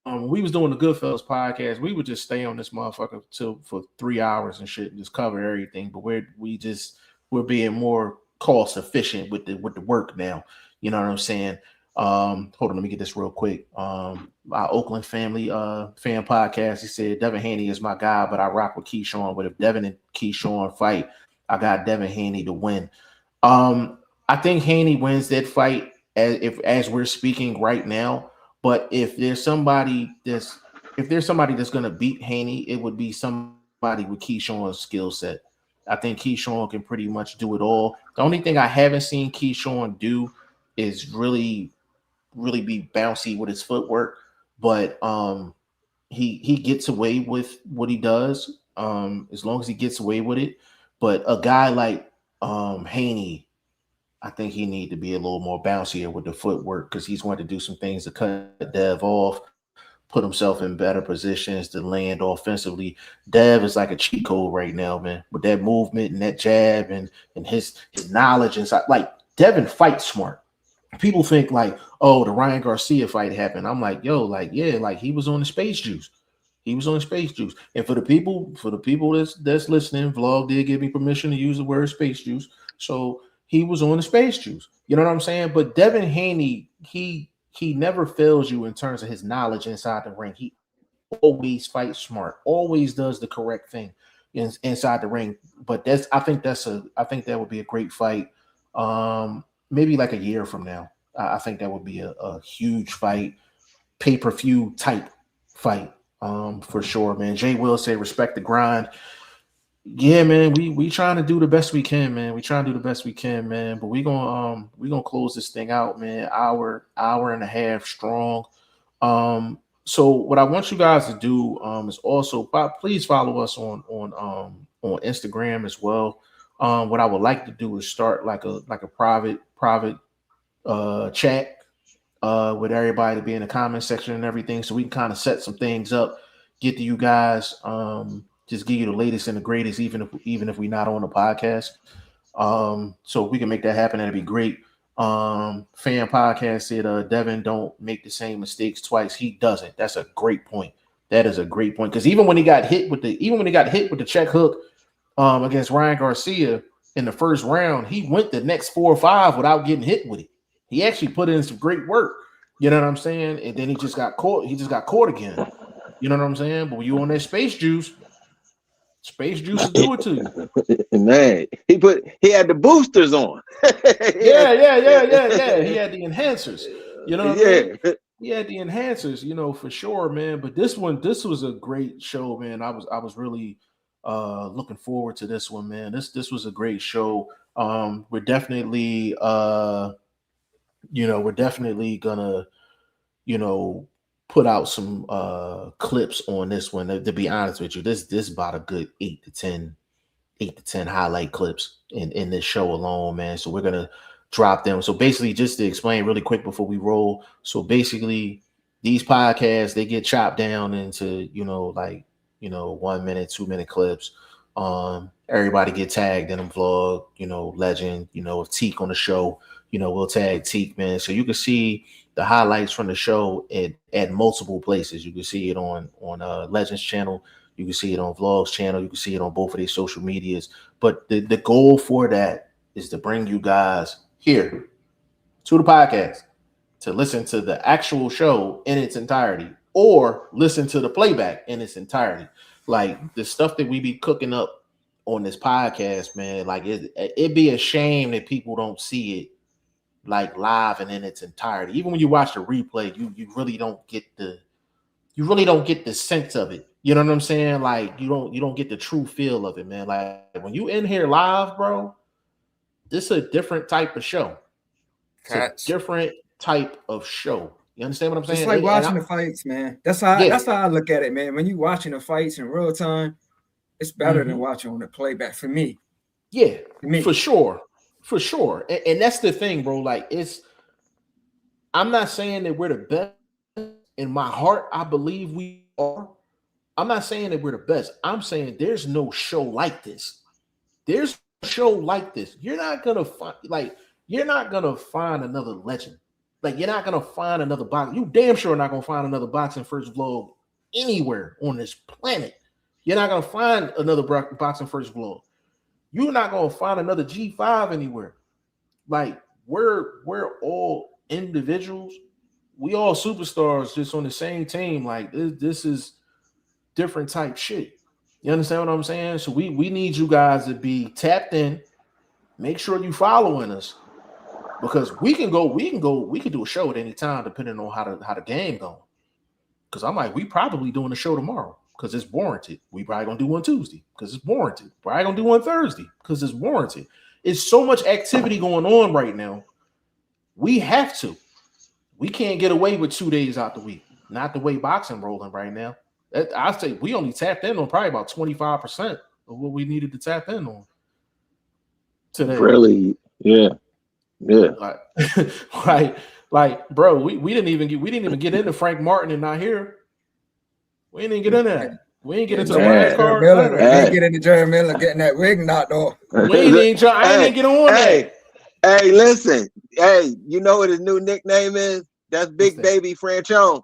when we was doing the Goodfellas podcast, we would just stay on this motherfucker for 3 hours and shit and just cover everything. But we're being more cost efficient with the work now. You know what I'm saying? Hold on, let me get this real quick. Our Oakland family fan podcast, he said Devin Haney is my guy, but I rock with Keyshawn. But if Devin and Keyshawn fight, I got Devin Haney to win. I think Haney wins that fight as we're speaking right now. But if there's somebody that's going to beat Haney, it would be somebody with Keyshawn's skill set. I think Keyshawn can pretty much do it all. The only thing I haven't seen Keyshawn do is really be bouncy with his footwork. But he gets away with what he does as long as he gets away with it. But a guy like Haney, I think he need to be a little more bouncier with the footwork because he's going to do some things to cut Dev off, put himself in better positions to land offensively. Dev is like a cheat code right now, man, with that movement and that jab and his knowledge inside. Like Devin fights smart. People think like, oh, the Ryan Garcia fight happened. I'm like, yo, like, yeah, like he was on the space juice. He was on the space juice. And for the people that's listening, Vlog did give me permission to use the word space juice. So he was on the space juice. You know what I'm saying? But Devin Haney, he never fails you in terms of his knowledge inside the ring. He always fights smart, always does the correct thing inside the ring. But I think that would be a great fight. Maybe like a year from now. I think that would be a huge fight. pay-per-view type fight. For sure, man. Jay will say respect the grind. Yeah, man, we trying to do the best we can, man. We trying to do the best we can, man. But we gonna close this thing out, man. Hour and a half strong. So what I want you guys to do is also please follow us on Instagram as well. What I would like to do is start like a private chat with everybody to be in the comment section and everything, so we can kind of set some things up, get to you guys, just give you the latest and the greatest, even if we're not on the podcast. So if we can make that happen, that'd be great. Fan podcast said, Devin, don't make the same mistakes twice. He doesn't. That's a great point. That is a great point, because even when he got hit with the check hook against Ryan Garcia in the first round, he went the next 4 or 5 without getting hit with it. He actually put in some great work. You know what I'm saying? And then he just got caught. He just got caught again. You know what I'm saying? But when you on that space juice will do it to you. Man, he had the boosters on. Yeah. He had the enhancers. You know what I mean? He had the enhancers, for sure, man. But this was a great show, man. I was really looking forward to this one, man. This was a great show. We're definitely gonna, put out some clips on this one. To be honest with you, this about a good 8 to 10 highlight clips in this show alone, man. So we're gonna drop them. So basically, just to explain really quick before we roll. So basically, these podcasts, they get chopped down into 1 minute, 2 minute clips. Everybody get tagged in them vlog. Legend. If Teak on the show, we'll tag Teak, man. So you can see the highlights from the show at multiple places. You can see it on Legends channel. You can see it on Vlogs channel. You can see it on both of these social medias. But the goal for that is to bring you guys here to the podcast to listen to the actual show in its entirety, or listen to the playback in its entirety. Like the stuff that we be cooking up on this podcast, man, like it'd be a shame that people don't see it like live and in its entirety. Even when you watch the replay, you really don't get the sense of it. You know what I'm saying? Like you don't get the true feel of it, man. Like when you in here live, bro, this is a different type of show. It's a different type of show. You understand what I'm saying? It's like watching the fights, man. That's how I look at it, man. When you watching the fights in real time, it's better than watching on the playback for me. Yeah, for sure. For sure. And that's the thing, bro. Like I'm not saying that we're the best. In my heart, I believe we are. I'm not saying that we're the best. I'm saying there's no show like this. There's no show like this. You're not gonna find another legend. Like you're not gonna find another box. You damn sure not gonna find another boxing first vlog anywhere on this planet. You're not gonna find another boxing first vlog. You're not gonna find another G5 anywhere. Like we're all individuals. We all superstars just on the same team. Like this is different type shit. You understand what I'm saying? So we need you guys to be tapped in. Make sure you following us, because we can do a show at any time depending on how the game going. Because we probably doing a show tomorrow because it's warranted. We probably gonna do one Tuesday because it's warranted. Probably gonna do one Thursday because it's warranted. It's so much activity going on right now. We have to. We can't get away with 2 days out the week. Not the way boxing rolling right now. I say we only tapped in on probably about 25% of what we needed to tap in on today. Really? Yeah. Like, bro, we didn't even get into Frank Martin and not here. We didn't get in that. We didn't get into the wild card. We didn't get into Jerry Miller getting that wig knocked off. I didn't get on that. Hey, listen. Hey, you know what his new nickname is? That's Big Baby Franchon.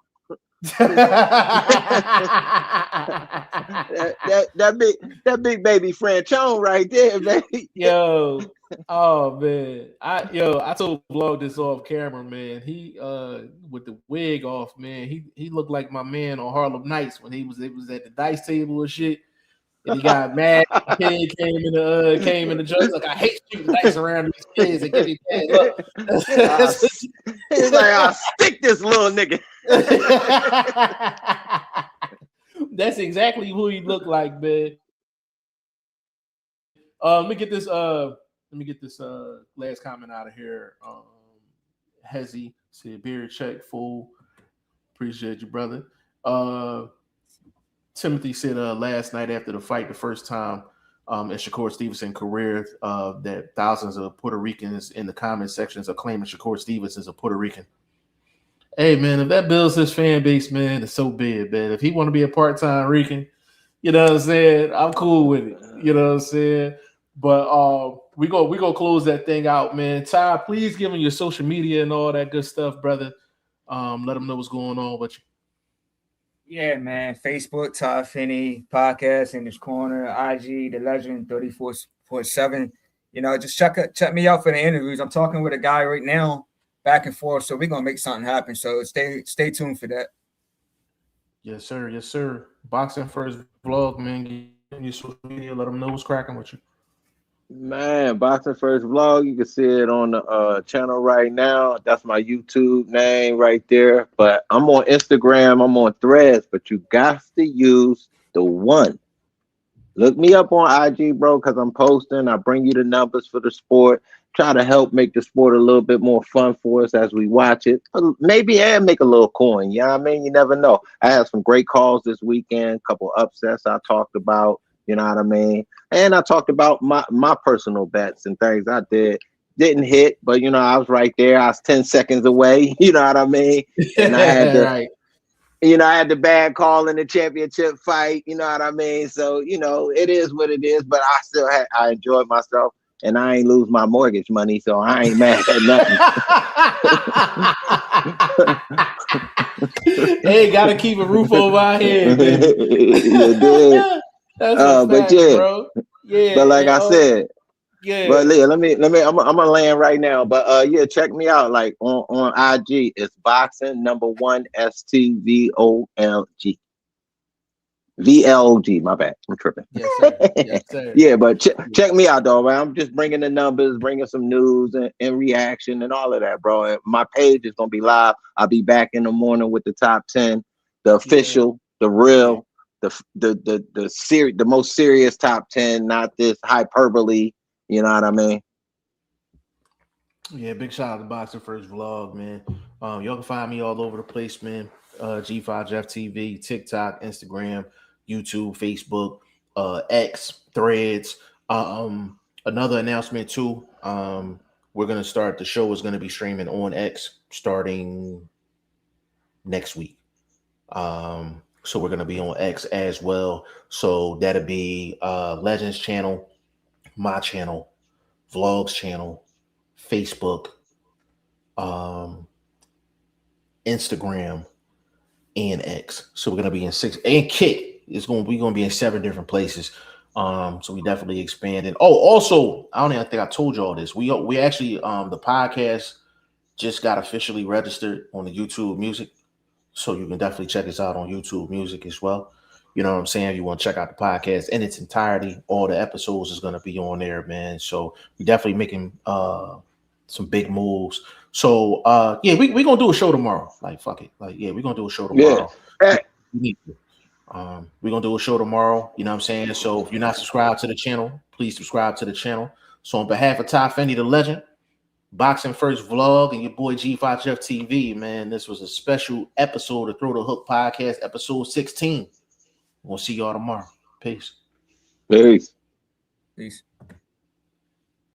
that big baby Franchon right there, baby. Yo, oh man, I told Vlog this off camera, man. He with the wig off, man. He looked like my man on Harlem Nights when it was at the dice table and shit. And he got mad. He came in the judge like, I hate shooting dice around these kids and get these heads up. He's like, I'll stick this little nigga. That's exactly who he looked like, man. Let me get this last comment out of here. Hezzy said beard check full. Appreciate you, brother. Timothy said last night after the fight, the first time in Shakur Stevenson career, that thousands of Puerto Ricans in the comment sections are claiming Shakur Stevenson is a Puerto Rican. Hey man, if that builds his fan base, man, it's so big, man. If he want to be a part-time Rican, you know what I'm saying? I'm cool with it. You know what I'm saying? But we go close that thing out, man. Ty, please give him your social media and all that good stuff, brother. Let them know what's going on with you. Yeah, man. Facebook, Ty Finney, podcast in this corner, IG, The Legend 34/7. You know, just check me out for the interviews. I'm talking with a guy right now, back and forth. So we're gonna make something happen. So stay tuned for that. Yes, sir. Yes, sir. Boxing First vlog, man. Give your social media. Let them know what's cracking with you. Man, Boxing First Vlog. You can see it on the channel right now. That's my YouTube name right there. But I'm on Instagram. I'm on Threads. But you got to use the one. Look me up on IG, bro, because I'm posting. I bring you the numbers for the sport. Try to help make the sport a little bit more fun for us as we watch it. Maybe and make a little coin. You know what I mean? You never know. I had some great calls this weekend. Couple upsets I talked about. You know what I mean? And I talked about my personal bets and things I didn't hit, but you know, I was right there. I was 10 seconds away. You know what I mean? And I had to, right. You know, I had the bad call in the championship fight. You know what I mean? So, you know, it is what it is, but I enjoyed myself and I ain't lose my mortgage money. So I ain't mad at nothing. Hey, got to keep a roof over our head, man. You did. That's a fact, but yeah, bro. Yeah. But like I said, yeah. But yeah, let me. I'm gonna land right now. But yeah, check me out. Like on IG, it's boxing #1 STVOLG. VLG. My bad. I'm tripping. Yes, sir. Yes, sir. Yeah, but check me out, though. Man. I'm just bringing the numbers, bringing some news and reaction and all of that, bro. And my page is gonna be live. I'll be back in the morning with the top 10, the official, the real. The the most serious top 10, not this hyperbole. You know what I mean? Yeah, big shout out to Boxing First Vlog, man. Y'all can find me all over the place, man. G5 Jeff TV, TikTok, Instagram, YouTube, Facebook, X, Threads. Another announcement too. We're gonna start. The show is gonna be streaming on X starting next week. So we're gonna be on X as well. So that'll be Legends channel, my channel, Vlogs channel, Facebook, Instagram, and X. So we're gonna be in 6 and Kit. We're gonna be in 7 different places. So we definitely expanded. Oh, also, I don't even think I told you all this. We actually the podcast just got officially registered on the YouTube Music. So you can definitely check us out on YouTube Music as well. You know what I'm saying? If you want to check out the podcast in its entirety, all the episodes is going to be on there, man. So we definitely making some big moves. So yeah, we gonna do a show tomorrow. Like fuck it. Like, yeah, we're gonna do a show tomorrow. Yeah. We need to. We're gonna do a show tomorrow. You know what I'm saying? So if you're not subscribed to the channel, please subscribe to the channel. So on behalf of Ty Fendi, the legend, Boxing First Vlog, and your boy G5 Jeff TV, man, this was a special episode of Throw the Hook Podcast, episode 16. We'll see y'all tomorrow. Peace. Peace. Peace.